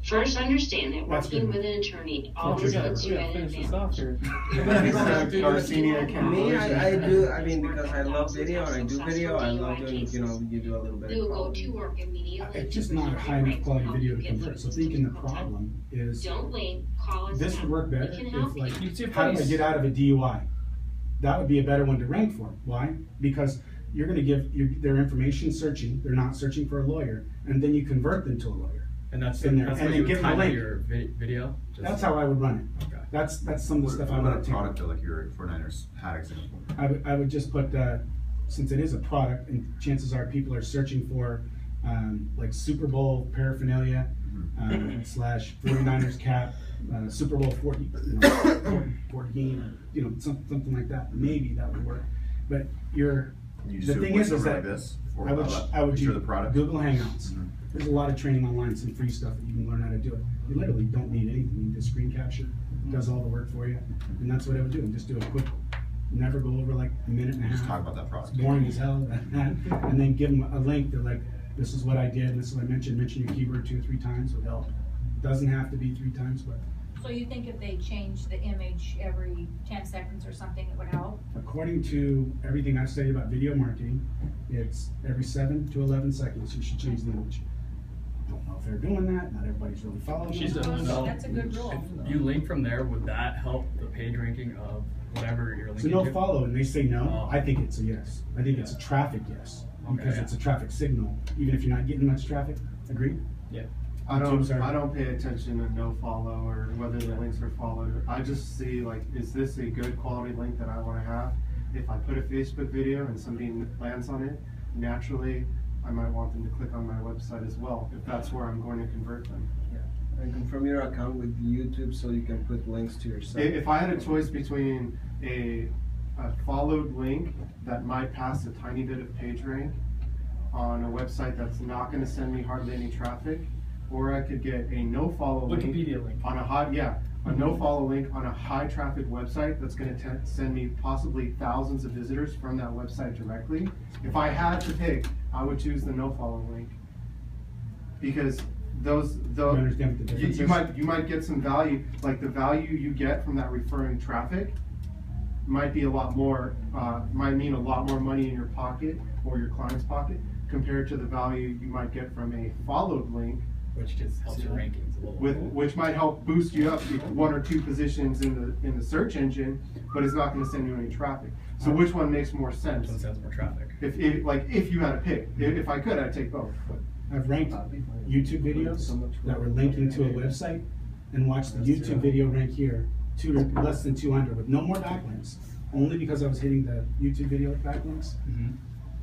First, understand that That's working good. with an attorney Oh, always we puts you gotta at an finish this off advantage. here. Garcinia Me, I do, because I love video and I do video, I love doing, you do a little bit They will of go quality. to work immediately. It's to just not a present high your enough rights quality and video help to you get convert. So through thinking the difficult time. problem is Don't wait, call us this now. would work better We can if help like you. You see how do I price. get out of a DUI? That would be a better one to rank for. Why? Because you're going to give their information searching. They're not searching for a lawyer, and then you convert them to a lawyer. And that's in there, that's and how then you would give them a title link. your video? Just- That's how I would run it. Okay. That's some of the stuff I What about would a take. product like your 49ers hat example? I would just put, since it is a product, and chances are people are searching for like Super Bowl paraphernalia slash 49ers cap, Super Bowl 14, something like that. Maybe that would work. But You just the do a thing is voiceover that like this? Or I would picture use the product? Google Hangouts. Mhm. There's a lot of training online, some free stuff that you can learn how to do it. You literally don't need anything. You just screen capture, it does all the work for you, and that's what I would do. Just do a quick, never go over like a minute and a half. Just talk about that product. It's boring as hell, and then give them a link. They're like, this is what I did. This is what I mentioned. Mention your keyword 2 or 3 times would help. Doesn't have to be 3 times, but So you think if they change the image every 10 seconds or something, it would help? according to everything I've studied about video marketing, it's every 7 to 11 seconds you should change the image. Don't know if they're doing that. Not everybody's really following She's them. a- so That's a good rule. If you link from there, would that help the page ranking of whatever you're So linking no to? follow, and they say no. Oh. I think it's a yes. I think it's a traffic yes, Okay, because yeah. it's a traffic signal, even if you're not getting much traffic. Agreed? Yeah. I YouTube's are- don't pay attention to no follow or whether the links are followed. I just see like, is this a good quality link that I want to have? If I put a Facebook video and somebody lands on it, naturally, I might want them to click on my website as well, if that's where I'm going to convert them. And confirm your account with YouTube so you can put links to your site. If I had a choice between a followed link that might pass a tiny bit of page rank on a website that's not going to send me hardly any traffic, or I could get a no follow link Wikipedia link. on a no follow link on a high traffic website that's going to send me possibly thousands of visitors from that website directly. If I had to pick, I would choose the no follow link, because those You understand what the difference is? you might get some value, like the value you get from that referring traffic might be a lot more, might mean a lot more money in your pocket or your client's pocket compared to the value you might get from a followed link, Which just helps your rankings a little. which might help boost you up 1 or 2 positions in the search engine, but it's not going to send you any traffic. So which one makes more sense? Which one sends more traffic? If you had to pick, if I could, I'd take both. But I've ranked YouTube videos that were linking to a website and watched the YouTube video rank here less than 200 with no more backlinks, only because I was hitting the YouTube video backlinks.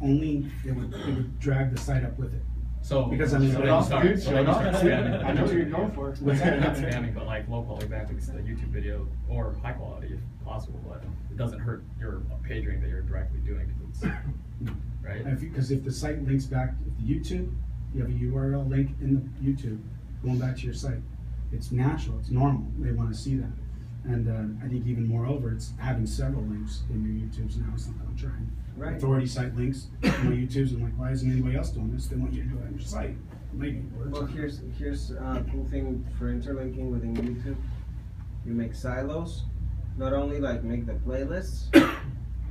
Only it would drag the site up with it. So Because I mean, so it then you all- start, dude, so then you start spamming. I know what you're going for. What's that? Not spamming, but like low quality backlinks to the YouTube video or high quality if possible, but it doesn't hurt your page rank that you're directly doing. 'Cause it's, right? Because if the site links back, if the YouTube, you have a URL link in the YouTube going back to your site, it's natural, it's normal. They want to see that. And I think even moreover, it's having several links in your YouTubes now is something I'm trying. Right. Authority site links in my YouTubes. I'm like, why isn't anybody else doing this? They want you to do it on your site. Maybe it works. Well, here's a cool thing for interlinking within YouTube. You make silos, not only like make the playlists,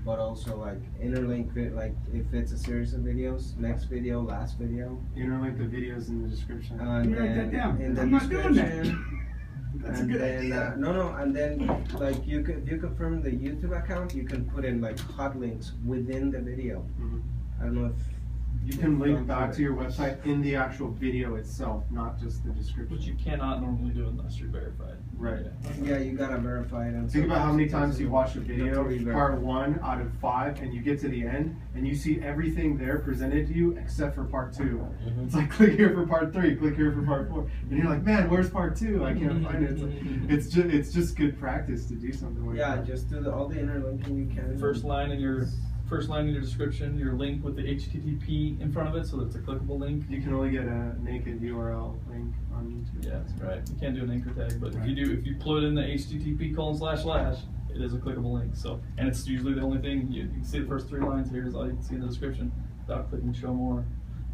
but also like interlink it, like if it's a series of videos, next video, last video. Interlink the videos in the description. And Write that then down. in the I'm not doing that. description. That's a And good then idea. and then like you confirm the YouTube account, you can put in like hot links within the video. Mhm. I don't know if You can link back to your website in the actual video itself, not just the description. Which you cannot normally do unless you're verified. Right. Yeah, you gotta verify it. And Think about how many times you watch a You have video, to re-verify. part 1 out of 5, and you get to the end, and you see everything there presented to you except for part 2. It's like, click here for part 3, click here for part 4, and you're like, man, where's part 2? I can't find it. It's just good practice to do something like Yeah, that. just do all the interlinking you can. First line in your description, your link with the HTTP in front of it, so that it's a clickable link. You can only get a naked URL link on YouTube. Yeah, that's right. You can't do an anchor tag, but if you put in the HTTP:// it is a clickable link. So, and it's usually the only thing you can see. The first 3 lines here is all you can see in the description without clicking show more.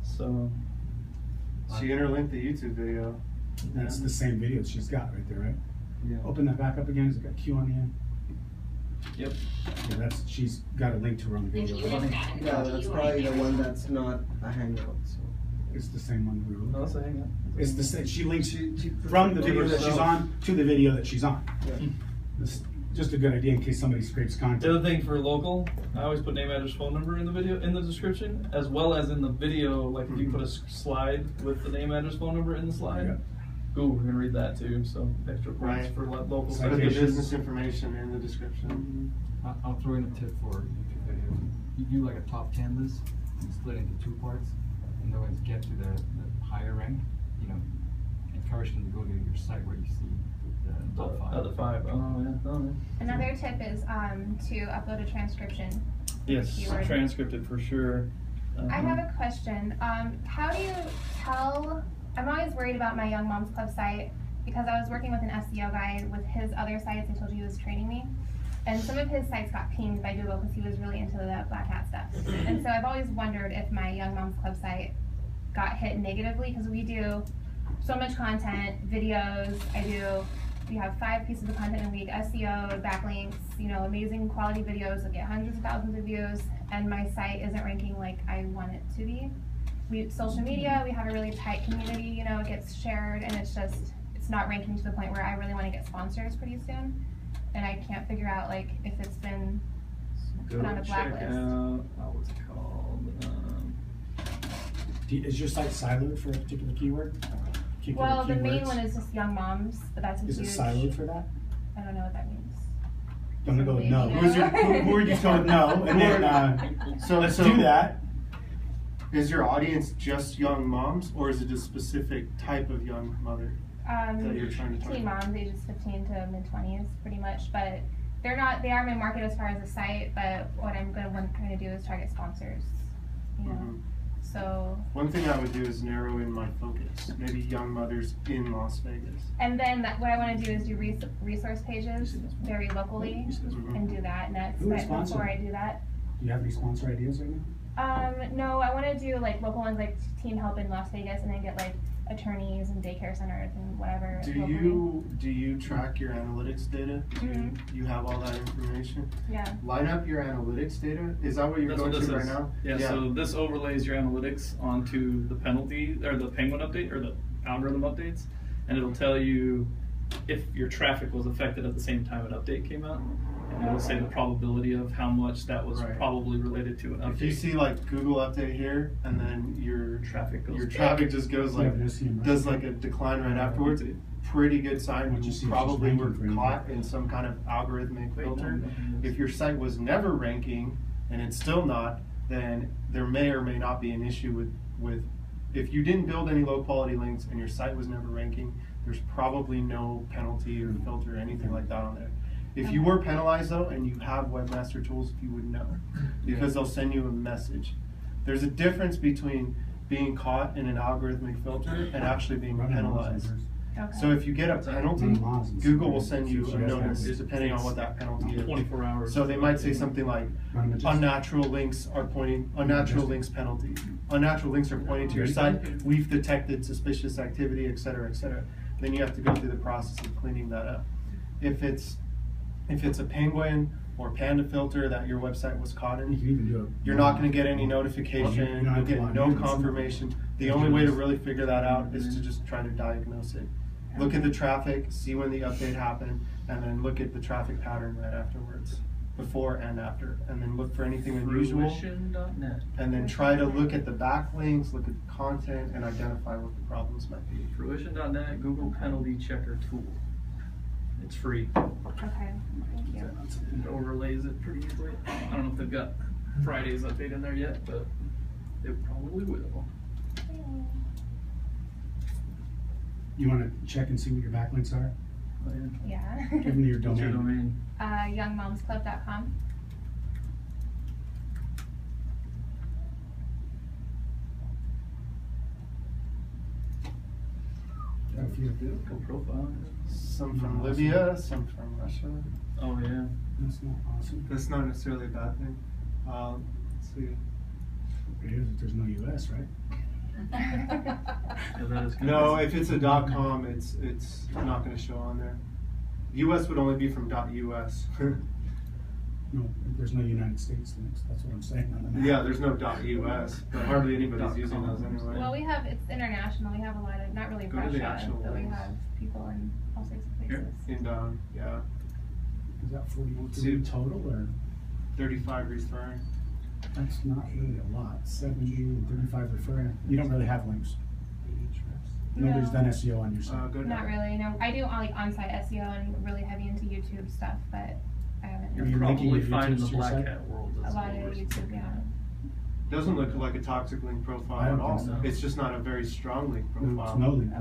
So, She interlinked the YouTube video. That's the same video she's got right there, right? Yeah. Open that back up again. Has it got Q on the end? yep. Yeah, she's got a link to her own video. Yeah, that's probably the one that's not a hangout. So. It's the same one we were looking No, at. that's a hangout. It's the same. She links She put from it the video over that she's herself. on to the video that she's on. Yeah. It's just a good idea in case somebody scrapes The content. other thing for local, I always put name, address, phone number in the video, in the description, as well as in the video. Like if you put a slide with the name, address, phone number in the slide, Yeah. Google can read that too. So extra points Right. for local Put the citations. business information in the description. I'll throw in a tip for YouTube videos. You do like a top 10 list and split into 2 parts, and then when you get to the higher rank, encourage them to go to your site where you see the top 5. Other 5. Oh yeah. Oh, yeah. Another tip is to upload a transcription. Yes, Keyword. transcripted for sure. I have a question. How do you tell? I'm always worried about my Young Moms Club site because I was working with an SEO guy with his other sites. I told you he was training me. And some of his sites got pinged by Google because he was really into the black hat stuff. And so I've always wondered if my Young Moms Club site got hit negatively because we do so much content, videos. We have 5 pieces of content a week, SEO, backlinks, amazing quality videos that get hundreds of thousands of views, and my site isn't ranking like I want it to be. Social media, we have a really tight community, it gets shared, and it's not ranking to the point where I really want to get sponsors pretty soon. And I can't figure out if it's been put on a check blacklist. out, what's it called? Is your site siloed for a particular keyword? Well, the main one is just young moms, but that's a Is it huge. siloed for that? I don't know what that means. I'm gonna go with no. Maybe. Who are you So no, and then So let's do that. Is your audience just young moms, or is it a specific type of young mother that you're trying to target? Teen moms, ages 15 to mid-20s, pretty much. But they're not. They are my market as far as the site. But what I'm trying to do is target sponsors. You know. Mhm. So. One thing I would do is narrow in my focus. Maybe young mothers in Las Vegas. And then what I want to do is do resource pages very locally Mhm. and do that next. Who would But sponsor? before I do that. Do you have any sponsor ideas right now? No, I want to do like local ones like Teen Help in Las Vegas, and then get like attorneys and daycare centers and whatever. Do you track your analytics data? Mhm. You have all that information? Yeah. Line up your analytics data. Is that what you're That's going what this through is. right now? Yeah, so this overlays your analytics onto the penalty or the Penguin update or the algorithm updates, and it'll tell you if your traffic was affected at the same time an update came out, and it'll say the probability of how much that was Right. probably related to an update. If you see like Google update here, and then your Traffic goes just goes like does like a decline right afterwards, pretty good sign. What you You see is probably just were ranking for caught in some kind of algorithmic Wait, filter. no. If your site was never ranking and it's still not, then there may or may not be an issue with if you didn't build any low quality links and your site was never ranking, there's probably no penalty or filter or anything like that on there. If you were penalized though, and you have webmaster tools, you would know, because they'll send you a message. There's a difference between being caught in an algorithmic filter and actually being penalized. Okay. So if you get a penalty, Google will send you a notice depending on what that penalty is. 24 hours. So they might say something like, unnatural links penalty. Unnatural links are pointing to your site. We've detected suspicious activity, et cetera, et cetera. Then you have to go through the process of cleaning that up. If it's a penguin or panda filter that your website was caught You can in, even do it. you're not going to get any notification. You'll get no confirmation. The only way to really figure that out is to just try to diagnose it. Look at the traffic, see when the update happened, and then look at the traffic pattern right afterwards, before and after, and then look for anything unusual. Fruition.net. And then try to look at the backlinks, look at the content, and identify what the problems might be. Fruition.net Google Penalty Checker tool. It's free. Okay. Thank you. It overlays it pretty easily. I don't know if they've got Friday's update in there yet, but they probably will. You want to check and see what your backlinks are? Oh, yeah. Yeah. Give them your What's your domain. domain? Youngmomsclub.com. Got a few. Go profile. Some from Libya, some from Russia. Oh yeah. That's not awesome. That's not necessarily a bad thing. Let's see. It is if there's no US, right? Yeah, that is No, if it's a .com, it's not going to show on there. US would only be from .us. No, there's no United States links. That's what I'm saying. On the map. Yeah, there's no .us, but hardly anybody's using those anyway. Well, it's international. We have a lot of, not really Go to the Russia, actual but we links. have people in all sorts of Here. places. And yeah, Is that 41 Two. total or? 35 referring. That's not really a lot. 70 and 35 referring. You don't really have links. Nobody's No. done SEO on your site. Go Not down. really, no. I do like on-site SEO and really heavy into YouTube stuff, but I haven't. You're Are you linking probably your fine in YouTubes the to your black site? hat world. A That's lot the of worst. YouTube, yeah. Doesn't look like a toxic link I profile don't at all. think so. It's just not a very strong link No, profile. it's no link.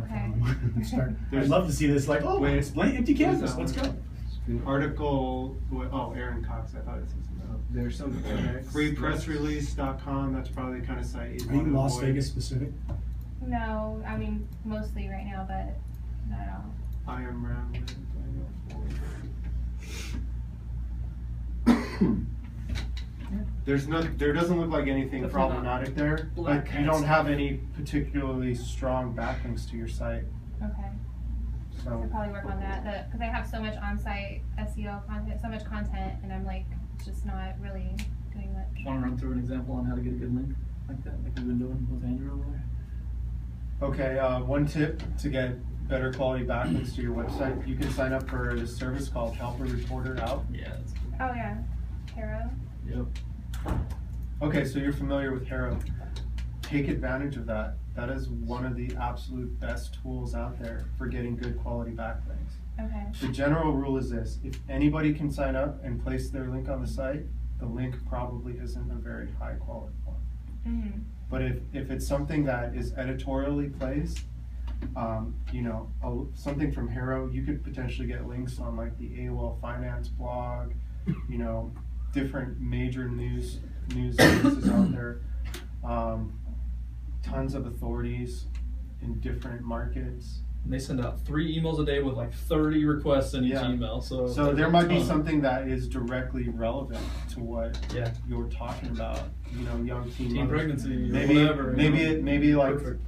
Okay. Start. I'd There's- love to see this. Like, oh, Wait, it's blank empty canvas. that Let's one? go. An article. Aaron Cox. I thought it says no. There's some Freepressrelease.com. That's probably the kind of site you'd Are you want to Las avoid. Vegas specific? No, I mean, mostly right now, but not at all. I am rambling. There doesn't look like anything Definitely problematic there, black but you don't have any particularly strong backlinks to your site. Okay. I'll So probably work on that, because I have so much on-site SEO content, so much content, and I'm like, just not really doing much. Want to run through an example on how to get a good link like that, like we've been doing with Andrew over there? okay, one tip to get better quality backlinks to your website, you can sign up for this service called Help a Reporter Out. Yeah, that's good. Oh, yeah. Haro? Yep. Okay, so you're familiar with Haro. Take advantage of that. That is one of the absolute best tools out there for getting good quality backlinks. Okay. The general rule is this: if anybody can sign up and place their link on the site, the link probably isn't a very high quality one. Mm-hmm. But if it's something that is editorially placed, you know, something from Haro, you could potentially get links on like the AOL Finance blog, you know, different major news services out there, tons of authorities in different markets. And they send out 3 emails a day with like 30 requests in each Yeah. email. So there might be something that is directly relevant to what Yeah. you're talking about. You know, young teen mothers. pregnancy, Maybe whatever.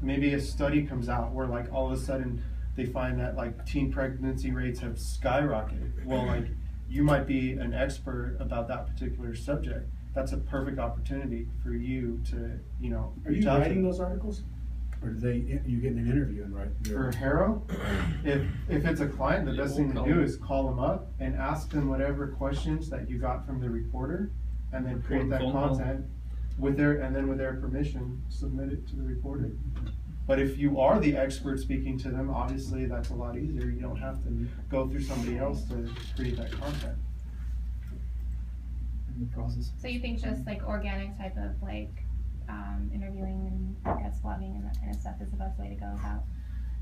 maybe a study comes out where like all of a sudden they find that like teen pregnancy rates have skyrocketed. Well, like you might be an expert about that particular subject. That's a perfect opportunity for you to, you know. Are you writing those articles? Or do you get an interview and write? For Haro, if it's a client, the Yeah, best we'll thing to call do them. is call them up and ask them whatever questions that you got from the reporter, and then create that Phone call. content with their permission, submit it to the reporter. But if you are the expert speaking to them, obviously that's a lot easier. You don't have to go through somebody else to create that content. In the process. So you think just like organic type of like interviewing and guest blogging and that kind of stuff is the best way to go about?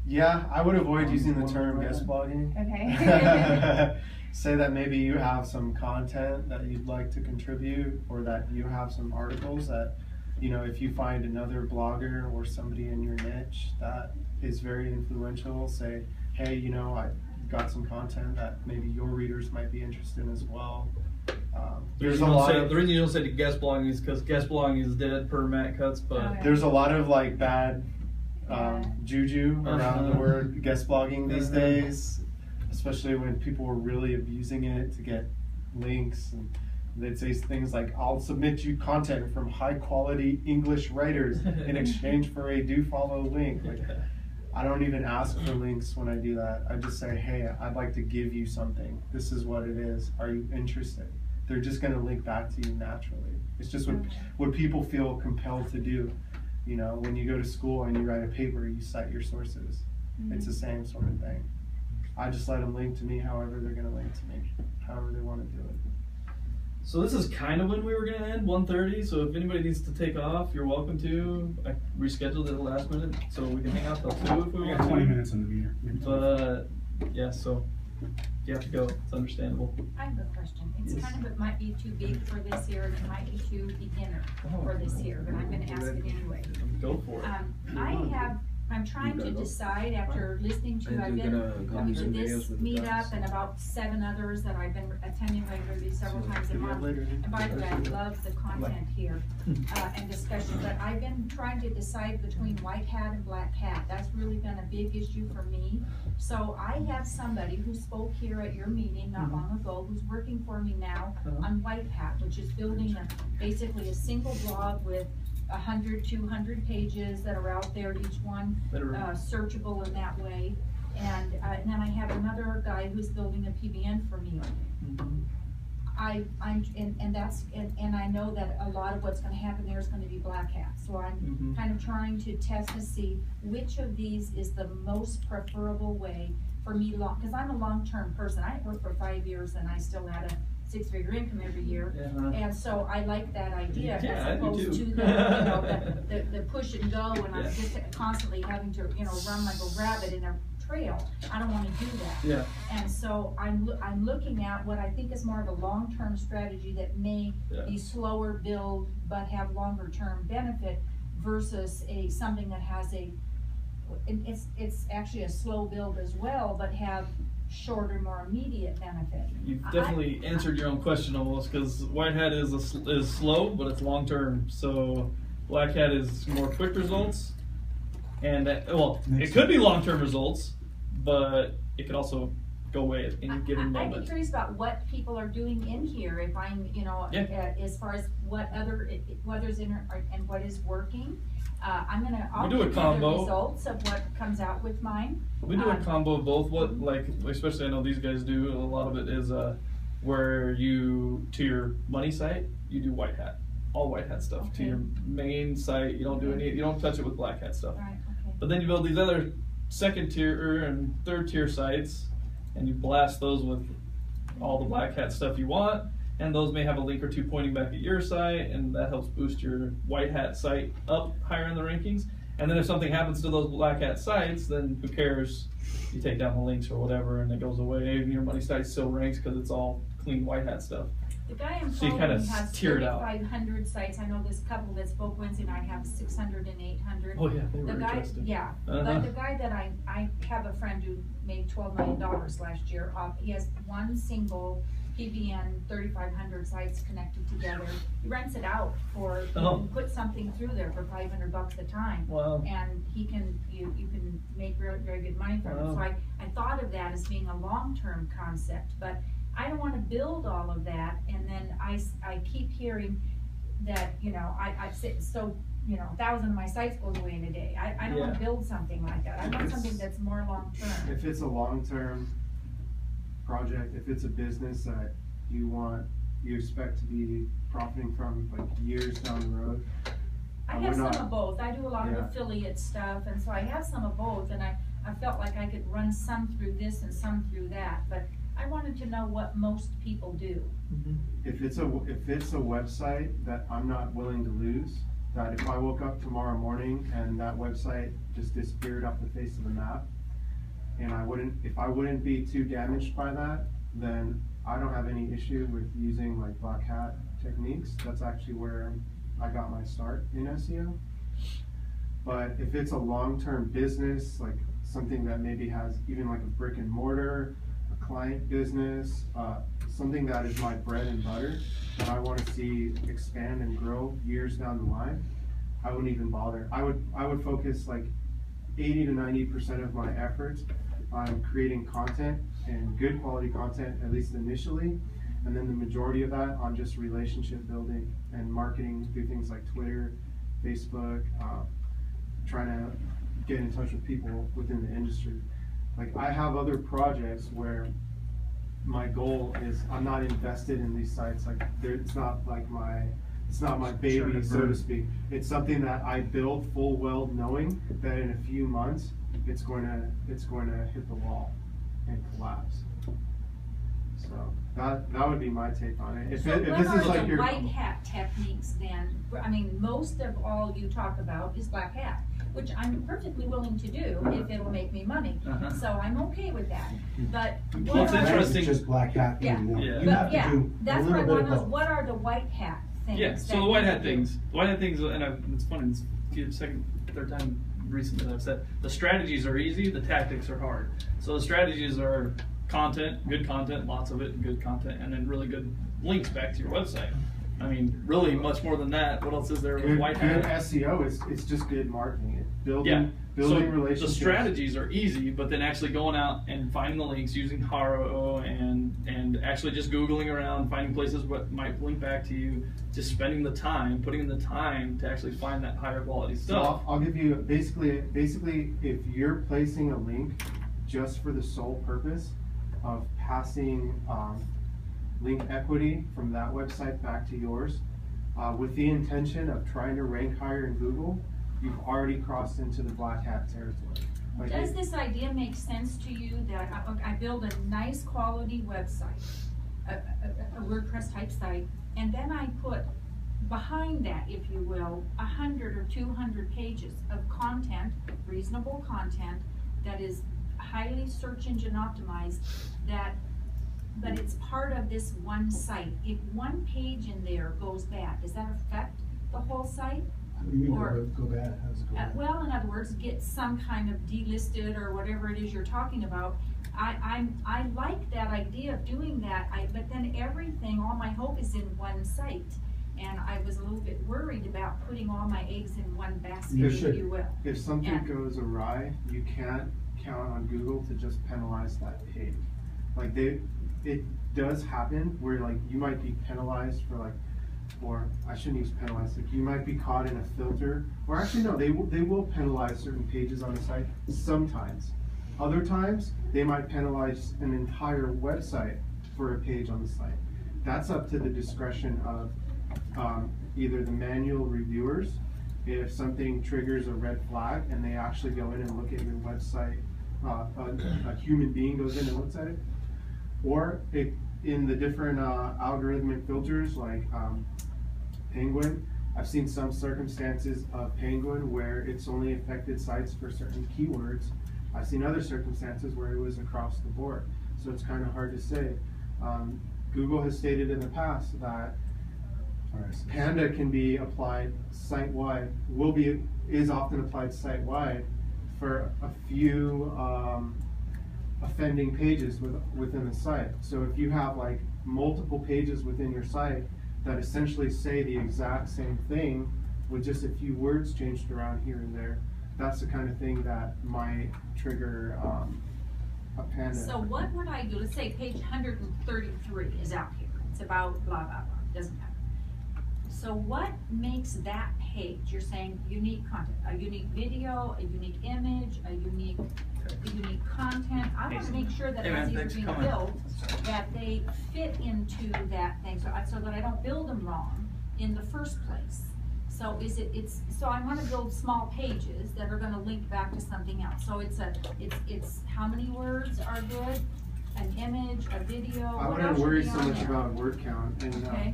Yeah, I would avoid using the term guest blogging. Okay. Say that maybe you have some content that you'd like to contribute, or that you have some articles that, you know, if you find another blogger or somebody in your niche that is very influential, say, hey, you know, I got some content that maybe your readers might be interested in as well. There's a lot of, the reason you don't say guest blogging is because guest blogging is dead per Matt Cuts, but there's a lot of like bad juju around Uh-huh. the word guest blogging these days, especially when people were really abusing it to get links, and they'd say things like, I'll submit you content from high quality English writers in exchange for a do follow link. Like, I don't even ask for links when I do that. I just say, hey, I'd like to give you something. This is what it is. Are you interested? They're just going to link back to you naturally. It's just what people feel compelled to do. You know, when you go to school and you write a paper, you cite your sources. It's the same sort of thing. I just let them link to me however they're going to link to me, however they want to do it. So this is kind of when we were gonna end, 1:30. So if anybody needs to take off, you're welcome to. I rescheduled it at the last minute, so we can hang out till 2 if we We want got 20 to. minutes on the meter. But yeah, so you have to go. It's understandable. I have a question. It's Yes. kind of, it might be too big for this year, and it might be too beginner for this year, but I'm gonna ask it anyway. Go for it. I'm trying to decide after listening to, I've been coming to this meetup and about 7 others that I've been attending regularly several times a month. And by the way, I love the content here and discussion, but I've been trying to decide between white hat and black hat. That's really been a big issue for me. So I have somebody who spoke here at your meeting not long ago, who's working for me now on white hat, which is building basically a single blog with 100, 200 pages that are out there, each one searchable in that way. And then I have another guy who's building a PBN for me. I know that a lot of what's going to happen there is going to be black hat. So I'm kind of trying to test to see which of these is the most preferable way for me, because I'm a long-term person. I worked for 5 years and I still had a 6-figure income every year, and so I like that idea as opposed to the push and go, and I'm just constantly having to run like a rabbit in a trail. I don't want to do that. Yeah. And so I'm looking at what I think is more of a long-term strategy that may be slower build but have longer-term benefit versus something that has it's actually a slow build as well, but have shorter, more immediate benefit. You've definitely answered your own question almost, because white hat is slow, but it's long term. So black hat is more quick results, and it could be long term results, but it could also go away at any given moment. I'd be curious about what people are doing in here. If I'm, as far as what others in and what is working. I'll do a give you combo. the results of what comes out with mine. We do a combo of both. What, like, especially I know these guys do, a lot of it is where you, to your money site, you do white hat. all white hat stuff to Okay. your main site. You don't do any, you don't touch it with black hat stuff. Right, okay. But then you build these other second tier and third tier sites, and you blast those with all the black hat stuff you want, and those may have a link or two pointing back at your site, and that helps boost your white hat site up higher in the rankings. And then if something happens to those black hat sites, then who cares? You take down the links or whatever, and it goes away, and your money site still ranks because it's all clean white hat stuff. The guy I'm So you kinda following has tier it out. 3,500 sites. I know this couple that spoke Wednesday night have 600 and 800. Oh yeah, they were The guy, interesting. yeah, Uh-huh. but the guy that I have a friend who made $12 million last year off, he has one single PBN 3,500 sites connected together. He rents it out for, you Oh. can put something through there for $500 a time. Wow. And you can make very good money from it. Wow. So I thought of that as being a long-term concept, but I don't wanna build all of that, and then I keep hearing that, I sit, so, 1,000 of my sites goes away in a day. I don't wanna Yeah. build something like that. I want something that's more long-term. If it's a long-term project, if it's a business that you expect to be profiting from like years down the road. I we're have some not- of both. I do a lot of Yeah. affiliate stuff, and so I have some of both, and I felt like I could run some through this and some through that, but I wanted to know what most people do. If it's a website that I'm not willing to lose, that if I woke up tomorrow morning and that website just disappeared off the face of the map, and if I wouldn't be too damaged by that, then I don't have any issue with using like black hat techniques. That's actually where I got my start in SEO. But if it's a long-term business, like something that maybe has even like a brick and mortar, a client business, something that is my bread and butter, that I want to see expand and grow years down the line, I wouldn't even bother. I would focus like 80 to 90% of my efforts on creating content and good quality content, at least initially, and then the majority of that on just relationship building and marketing through things like Twitter, Facebook, trying to get in touch with people within the industry. Like I have other projects where my goal is I'm not invested in these sites. Like it's not my baby, so to speak. It's something that I build full well knowing that in a few months it's going to hit the wall and collapse. So that would be my take on it. If So this what is are like the your white hat techniques then? I mean, most of all you talk about is black hat, which I'm perfectly willing to do if it'll make me money. Uh-huh. So I'm okay with that. But Well, what it's are, interesting. It's just black hat Yeah. anymore. Yeah. You have but yeah, to do a that's what I little bit want of to know. both. What are the white hat things? Yeah, so that the white you hat do? things, and it's funny, it's the second, third time recently that I've said, the strategies are easy, the tactics are hard. So the strategies are content, good content, lots of it, good content, and then really good links back to your website. I mean, really much more than that. What else is there with good white hat? SEO it's just good marketing. Yeah. Building So relationships. the strategies are easy, but then actually going out and finding the links using haro and actually just Googling around, finding places what might link back to you, just spending the time, putting in the time to actually find that higher quality So stuff. I'll give you basically if you're placing a link just for the sole purpose of passing link equity from that website back to yours, with the intention of trying to rank higher in Google, you've already crossed into the black hat territory. Like Does this idea make sense to you that I build a nice quality website, a WordPress type site, and then I put behind that, if you will, 100 or 200 pages of content, reasonable content, that is highly search engine optimized, but it's part of this one site. If one page in there goes bad, does that affect the whole site? You mean Or- go bad? How does it go bad? Well, in other words, get some kind of delisted or whatever it is you're talking about. I like that idea of doing that, but then everything, all my hope is in one site. And I was a little bit worried about putting all my eggs in one basket, You if should. you will. If something Yeah. goes awry, you can't count on Google to just penalize that page. Like it does happen where like you might be penalized for like, or I shouldn't use penalized, like you might be caught in a filter, or actually no, they will penalize certain pages on the site sometimes. Other times, they might penalize an entire website for a page on the site. That's up to the discretion of either the manual reviewers, if something triggers a red flag and they actually go in and look at your website, a human being goes in and looks at it, or in the different algorithmic filters like Penguin. I've seen some circumstances of Penguin where it's only affected sites for certain keywords. I've seen other circumstances where it was across the board. So it's kind of hard to say. Google has stated in the past that Panda can be applied site-wide, is often applied site-wide for a few offending pages within the site. So if you have like multiple pages within your site that essentially say the exact same thing with just a few words changed around here and there, that's the kind of thing that might trigger a Panda. So what would I do? Let's say page 133 is out here. It's about blah, blah, blah. Doesn't matter. So what makes that page? You're saying unique content, a unique video, a unique image, a unique content. I want to make sure that as these are being built, that they fit into that thing, so that I don't build them wrong in the first place. So so I want to build small pages that are going to link back to something else. So it's how many words are good? An image, a video. I wouldn't worry so much about word count. And, okay.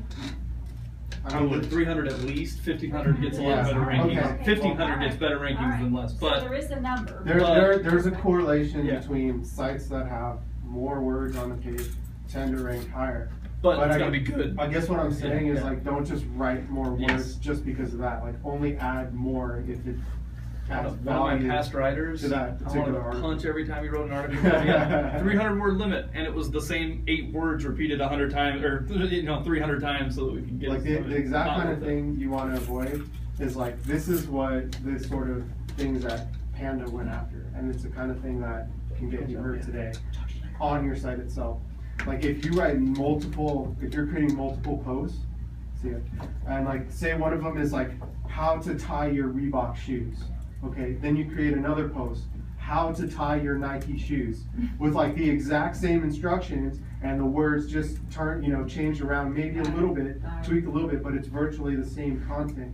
I would 300 at least. 1,500 gets a lot better rankings. Okay. 1,500 gets better rankings than less. But so there is a number. There's a correlation between sites that have more words on the page tend to rank higher. But it's gotta be good. I guess what I'm saying is like, don't just write more words just because of that. Like, only add more if it adds value. One of my past writers, to that particular I wanted to article. punch every time he wrote an article. He had 300 word limit, and it was the same 8 words repeated 100 times, or 300 times, so that we can get like the exact kind of thing you want to avoid is like, this is what this sort of things that Panda went after, and it's the kind of thing that can get you hurt today on your site itself. Like if you write if you're creating multiple posts, and like say one of them is like how to tie your Reebok shoes, okay, then you create another post, how to tie your Nike shoes, with like the exact same instructions, and the words just change around maybe a little bit, tweak a little bit, but it's virtually the same content.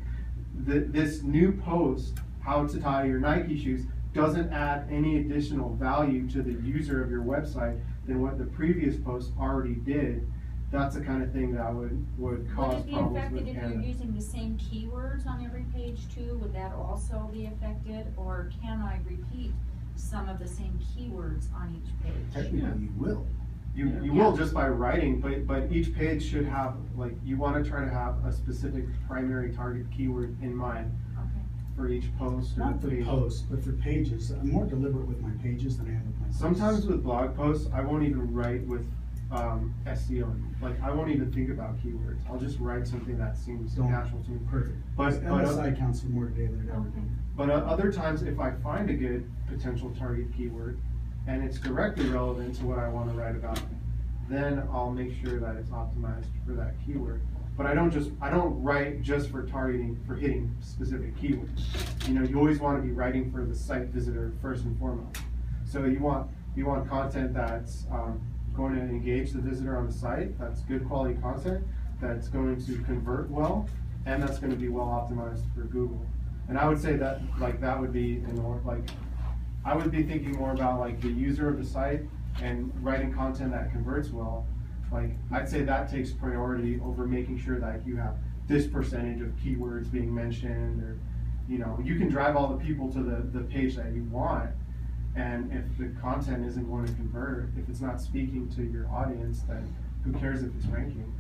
This new post, how to tie your Nike shoes, doesn't add any additional value to the user of your website than what the previous post already did. That's the kind of thing that would cause problems with Would it be affected if Panda. you're using the same keywords on every page too? Would that also be affected, or can I repeat some of the same keywords on each page? Technically, you will. You will just by writing, but each page should have, like, you want to try to have a specific primary target keyword in mind for each post. Not for posts, but for pages. I'm more deliberate with my pages than I am with my posts. Sometimes with blog posts, I won't even write with SEO. Like, I won't even think about keywords. I'll just write something that seems natural to me. Perfect. But MSI counts for more today than it ever did. But other times, if I find a good potential target keyword and it's directly relevant to what I want to write about, then I'll make sure that it's optimized for that keyword. But I don't write just for targeting, for hitting specific keywords. You always want to be writing for the site visitor first and foremost. So you want content that's going to engage the visitor on the site, that's good quality content, that's going to convert well, and that's going to be well optimized for Google. And I would say that that would be I would be thinking more about like the user of the site and writing content that converts well. Like, I'd say that takes priority over making sure that you have this percentage of keywords being mentioned, or you can drive all the people to the page that you want, and if the content isn't going to convert, if it's not speaking to your audience, then who cares if it's ranking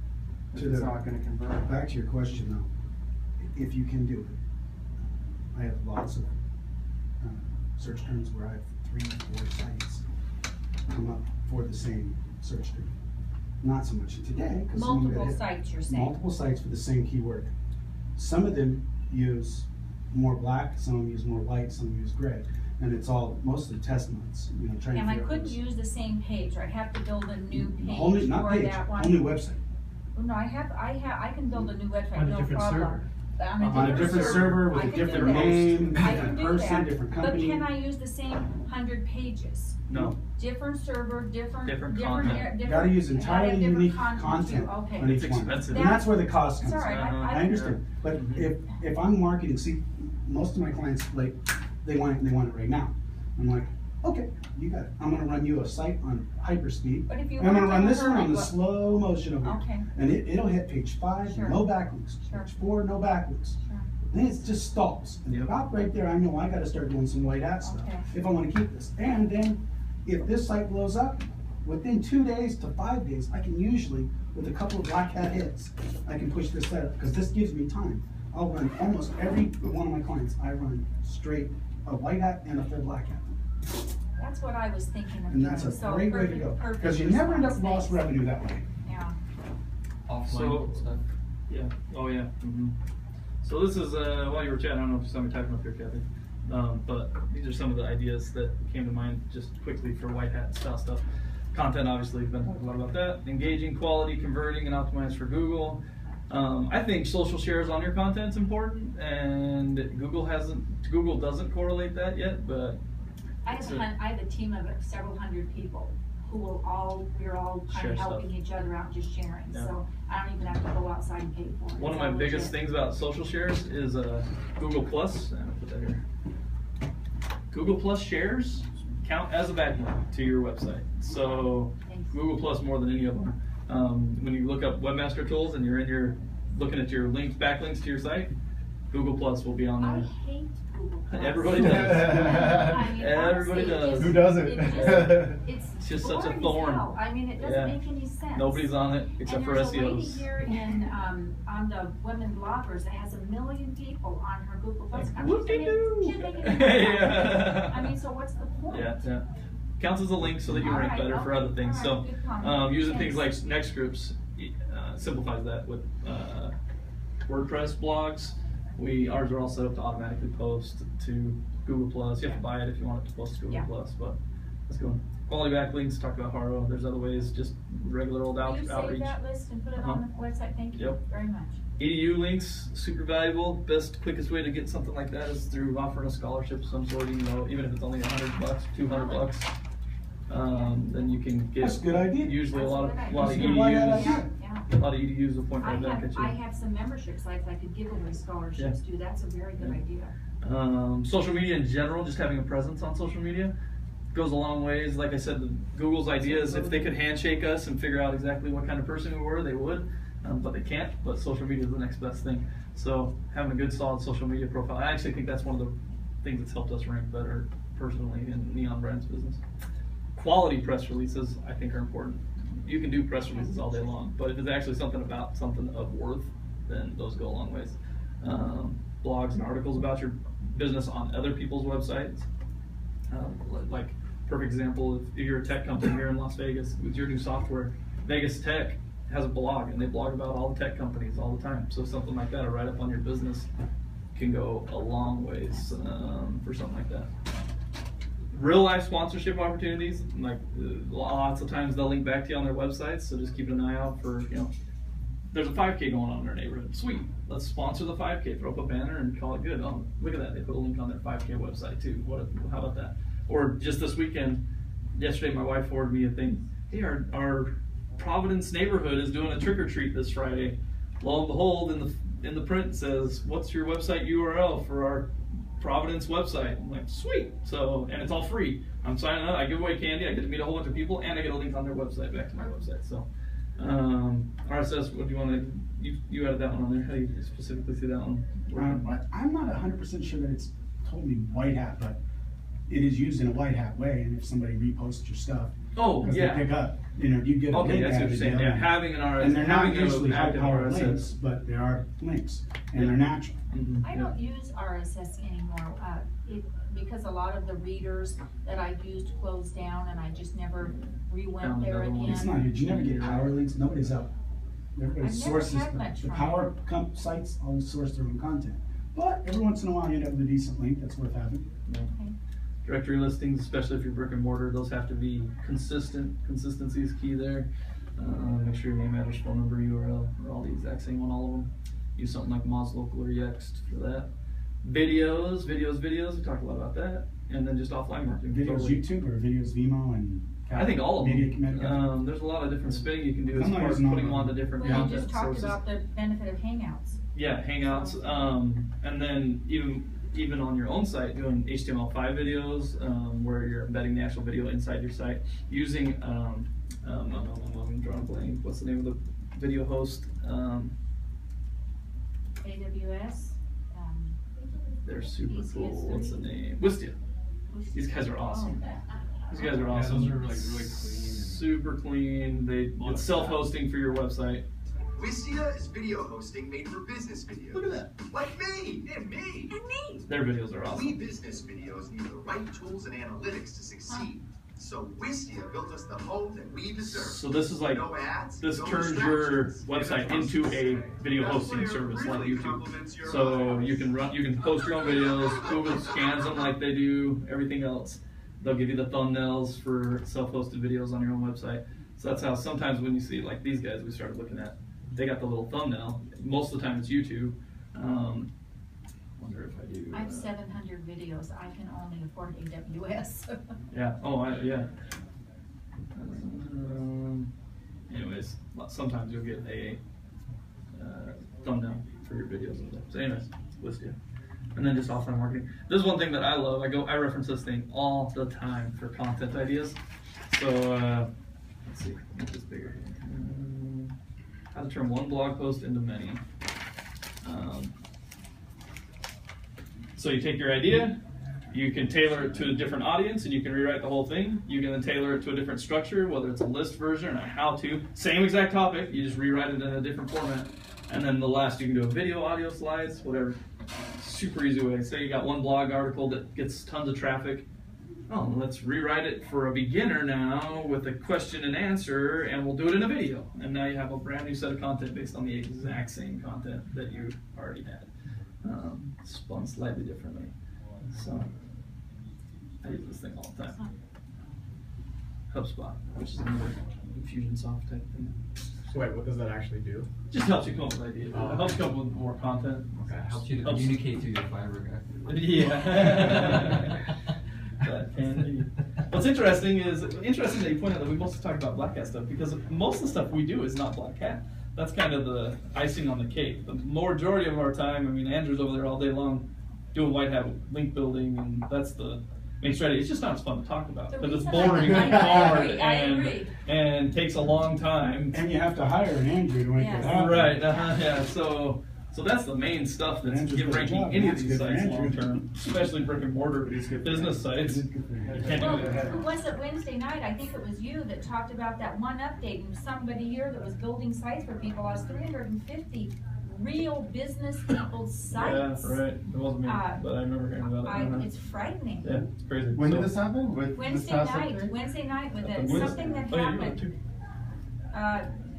if it's not going to convert. Back to your question though, if you can do it, I have lots of search terms where I have 3-4 sites come up for the same search term. Not so much today. Multiple sites, you're saying. Multiple sites for the same keyword. Some of them use more black, some of them use more white, some of them use gray. And it's all mostly test months, trying And to I couldn't use the same page, or I'd have to build a new page for that one. Whole new website. No, I can build a new website, On a no different problem. server. on a different server with I a can do different that. name, I can different do person, that. different But company. can I use the same 100 pages? No. Different server, different content. Gotta use entirely gotta have different unique content content too. Okay. on each It's one. expensive. And that's where the cost comes in. Sorry, I understand, but if I'm marketing, see, most of my clients, like, they want it right now. I'm like, okay, you got it. I'm gonna run you a site on hyperspeed. But if you And I'm gonna want run to this one on the hurry, slow motion over Okay. here. And it'll hit page 5, Sure. no backlinks. Sure. Page 4, no backlinks. Sure. Then it just stalls. And about right there, I know I gotta start doing some white hat stuff Okay. if I wanna keep this. And then, if this site blows up, within 2 days to 5 days, I can usually, with a couple of black hat hits, I can push this site up, because this gives me time. I'll run almost every one of my clients, I run straight a white hat and a full black hat. That's what I was thinking of And doing. that's a So great way to go, perfect because you never end up response. lost revenue that way. Yeah. Offline So- stuff. Yeah. Oh yeah. So this is while you were chatting. I don't know if you saw me typing up here, Kathy. But these are some of the ideas that came to mind just quickly for white hat style stuff. Content, obviously, we've been talking a lot about that. Engaging, quality, converting, and optimized for Google. I think social shares on your content is important, and Google doesn't correlate that yet, but I have a team of several hundred people who we're all kind Share of stuff. helping each other out, just sharing. Yeah. So I don't even have to go outside and pay for it. one of It's my all biggest legit. things about social shares is Google Plus. And I'll put that here. Google Plus shares count as a backlink to your website. So Thanks. Google Plus more than any of them. When you look up Webmaster Tools and you're looking at your links, backlinks to your site, Google Plus will be on I there. hate Google Plus. Everybody does. I mean, Everybody honestly, does. Who doesn't? It's just such a boring as thorn. hell. I mean, it doesn't Yeah. make any sense. Nobody's on it except and for there's a lady SEOs. here in on the women bloggers that has 1 million people on her Google Plus account. Whoop-de-doo. She's making any money. Yeah. I mean, so what's the point? Yeah. Counts as a link so that you rank Alright, better for okay. other things. Alright, So good comment. using things like Thanks. nextscripts simplifies that with WordPress blogs. Ours are all set up to automatically post to Google Plus. You have to buy it if you want it to post to Google Yeah. Plus, but let's go. Quality backlinks, talk about Haro. There's other ways, just regular old Will you outreach. save that list and put it on the website? Thank you Yep. very much. EDU links, super valuable. Best, quickest way to get something like that is through offering a scholarship of some sort, even if it's only $100, $200. Then you can get. That's a good idea. Usually That's a a lot good of idea. lot of That's a good idea. EDUs. Yeah. A lot of EDUs will point right back at you. I have some membership sites I could give away scholarships to. That's a very good idea. Social media in general, just having a presence on social media goes a long ways. Like I said, Google's idea is if they could handshake us and figure out exactly what kind of person we were, they would, but they can't. But social media is the next best thing. So having a good, solid social media profile, I actually think that's one of the things that's helped us rank better personally in NeONBRAND's business. Quality press releases, I think, are important. You can do press releases all day long, but if it's actually something about something of worth, then those go a long ways. Blogs and articles about your business on other people's websites. Like, perfect example, if you're a tech company here in Las Vegas with your new software, Vegas Tech has a blog and they blog about all the tech companies all the time. So something like that, a write-up on your business can go a long ways for something like that. Real life sponsorship opportunities, like lots of times they'll link back to you on their websites, so just keep an eye out for, there's a 5K going on in our neighborhood. Sweet, let's sponsor the 5K, throw up a banner and call it good. Oh, look at that, they put a link on their 5K website too. How about that? Or just this weekend, yesterday my wife forwarded me a thing. Hey, our Providence neighborhood is doing a trick or treat this Friday. Lo and behold, in the print says, what's your website URL for our Providence website? I'm like, sweet. So, and it's all free. I'm signing up, I give away candy, I get to meet a whole bunch of people, and I get a link on their website back to my website. So, RSS, what do you want to, you added that one on there. How do you specifically see that one working? I'm not 100% sure that it's totally white hat, but it is used in a white hat way, and if somebody reposts your stuff, Oh, yeah. they pick up, you get a Okay, link that's what added you're saying. to Yeah, them. having an RSS, And they're not having usually an high active powered RSS. links, but there are links, and they're natural. Mm-hmm. I don't use RSS anymore because a lot of the readers that I used closed down and I just never re-went Found there another one. again. It's not huge, you never get power links, nobody's out. Everybody I've never sources, had much the from power sites always source their own content. But every once in a while you end up with a decent link that's worth having. Okay. Directory listings, especially if you're brick and mortar, those have to be consistent. Consistency is key there. Make sure your name, address, phone number, URL are all the exact same on all of them. use something like Moz Local or Yext for that. Videos, we talked a lot about that. And then just offline marketing. Videos Totally. YouTube or videos Vimeo and I think all of media them. There's a lot of different spinning you can do as I'm not far as using all putting them of onto them. different Well, you content just talked sources. about the benefit of Hangouts. Yeah, Hangouts, and then even on your own site, doing HTML5 videos where you're embedding the actual video inside your site using I'm drawing a blank. What's the name of the video host? AWS. They're super ECS3. cool. What's the name? Wistia. These guys are awesome. These guys are awesome. Those are like really clean. Super clean. It's self-hosting for your website. Wistia is video hosting made for business videos. Look at that. Like me, and me. Their videos are We awesome. business videos need the right tools and analytics to succeed. So Wistia built us the home that we deserve. So this is like, No ads, this no turns your distractions. website into a video hosting service like YouTube. So you can post your own videos, Google scans them like they do everything else. They'll give you the thumbnails for self-hosted videos on your own website. So that's how sometimes when you see like these guys we started looking at, they got the little thumbnail. Most of the time it's YouTube. Wonder if I do. I have 700 videos. I can only afford AWS. Yeah. Oh, yeah. Anyways, sometimes you'll get a thumbnail for your videos and stuff. So anyways, Wistia. And then just offline marketing. This is one thing that I love. I reference this thing all the time for content ideas. So let's see, make this bigger. How to turn one blog post into many. So you take your idea, you can tailor it to a different audience, and you can rewrite the whole thing. You can then tailor it to a different structure, whether it's a list version or a how-to. Same exact topic, you just rewrite it in a different format. And then the last, you can do a video, audio, slides, whatever. Super easy way. Say you got one blog article that gets tons of traffic. Oh, let's rewrite it for a beginner now with a question and answer, and we'll do it in a video. And now you have a brand new set of content based on the exact same content that you already had. Spun slightly differently. So I use this thing all the time. HubSpot, which is another Infusionsoft type thing. So wait, what does that actually do? Just helps you come up with ideas. It helps you come up with more content. Okay, helps you to communicate to your Fiverr guy. Yeah. That can be. What's interesting that you point out that we mostly talk about Black Hat stuff, because most of the stuff we do is not Black Hat. That's kind of the icing on the cake. The majority of our time, I mean, Andrew's over there all day long doing white hat link building, and that's the main strategy. It's just not as fun to talk about because it's boring and hard and takes a long time. And you have to hire an Andrew to make it happen. Right, yeah. So that's the main stuff that's ranking any of these sites long term, especially brick and mortar business sites. You can't do that. Who was it Wednesday night? I think it was you that talked about that one update, and somebody here that was building sites for people. I was 350 real business people's sites. Yeah, right. It wasn't me, but I remember hearing about it. It's frightening. Yeah, it's crazy. When did this happen? Wednesday night with it. Something that happened.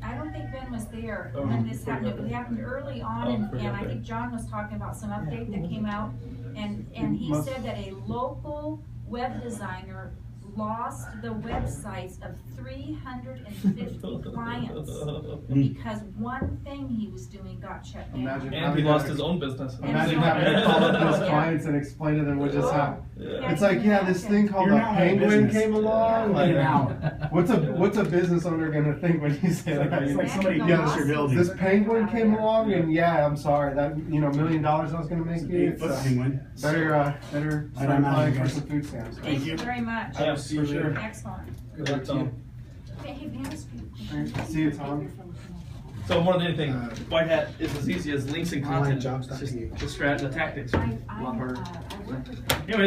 I don't think Ben was there when this happened. It happened early on, and I think John was talking about some update that came out, and he said that a local web designer lost the websites of 350 clients because one thing he was doing got shut down. And he lost his own business. Imagine having to call up those clients and explain to them what just happened. It's like, yeah, this thing called a penguin came along. Like, what's a business owner gonna think when you say like, it's like somebody yeah, your building. this penguin came along, and yeah, I'm sorry that $1 million I was gonna make you. Penguin. Better start applying for some food stamps. Thank you very much. Yeah, for sure. Excellent. Good luck, Tom. Hey, may I ask you a question? See you, Tom. So more than anything, white hat is as easy as links and content. jobs. It's just the tactics are a lot harder. Anyways.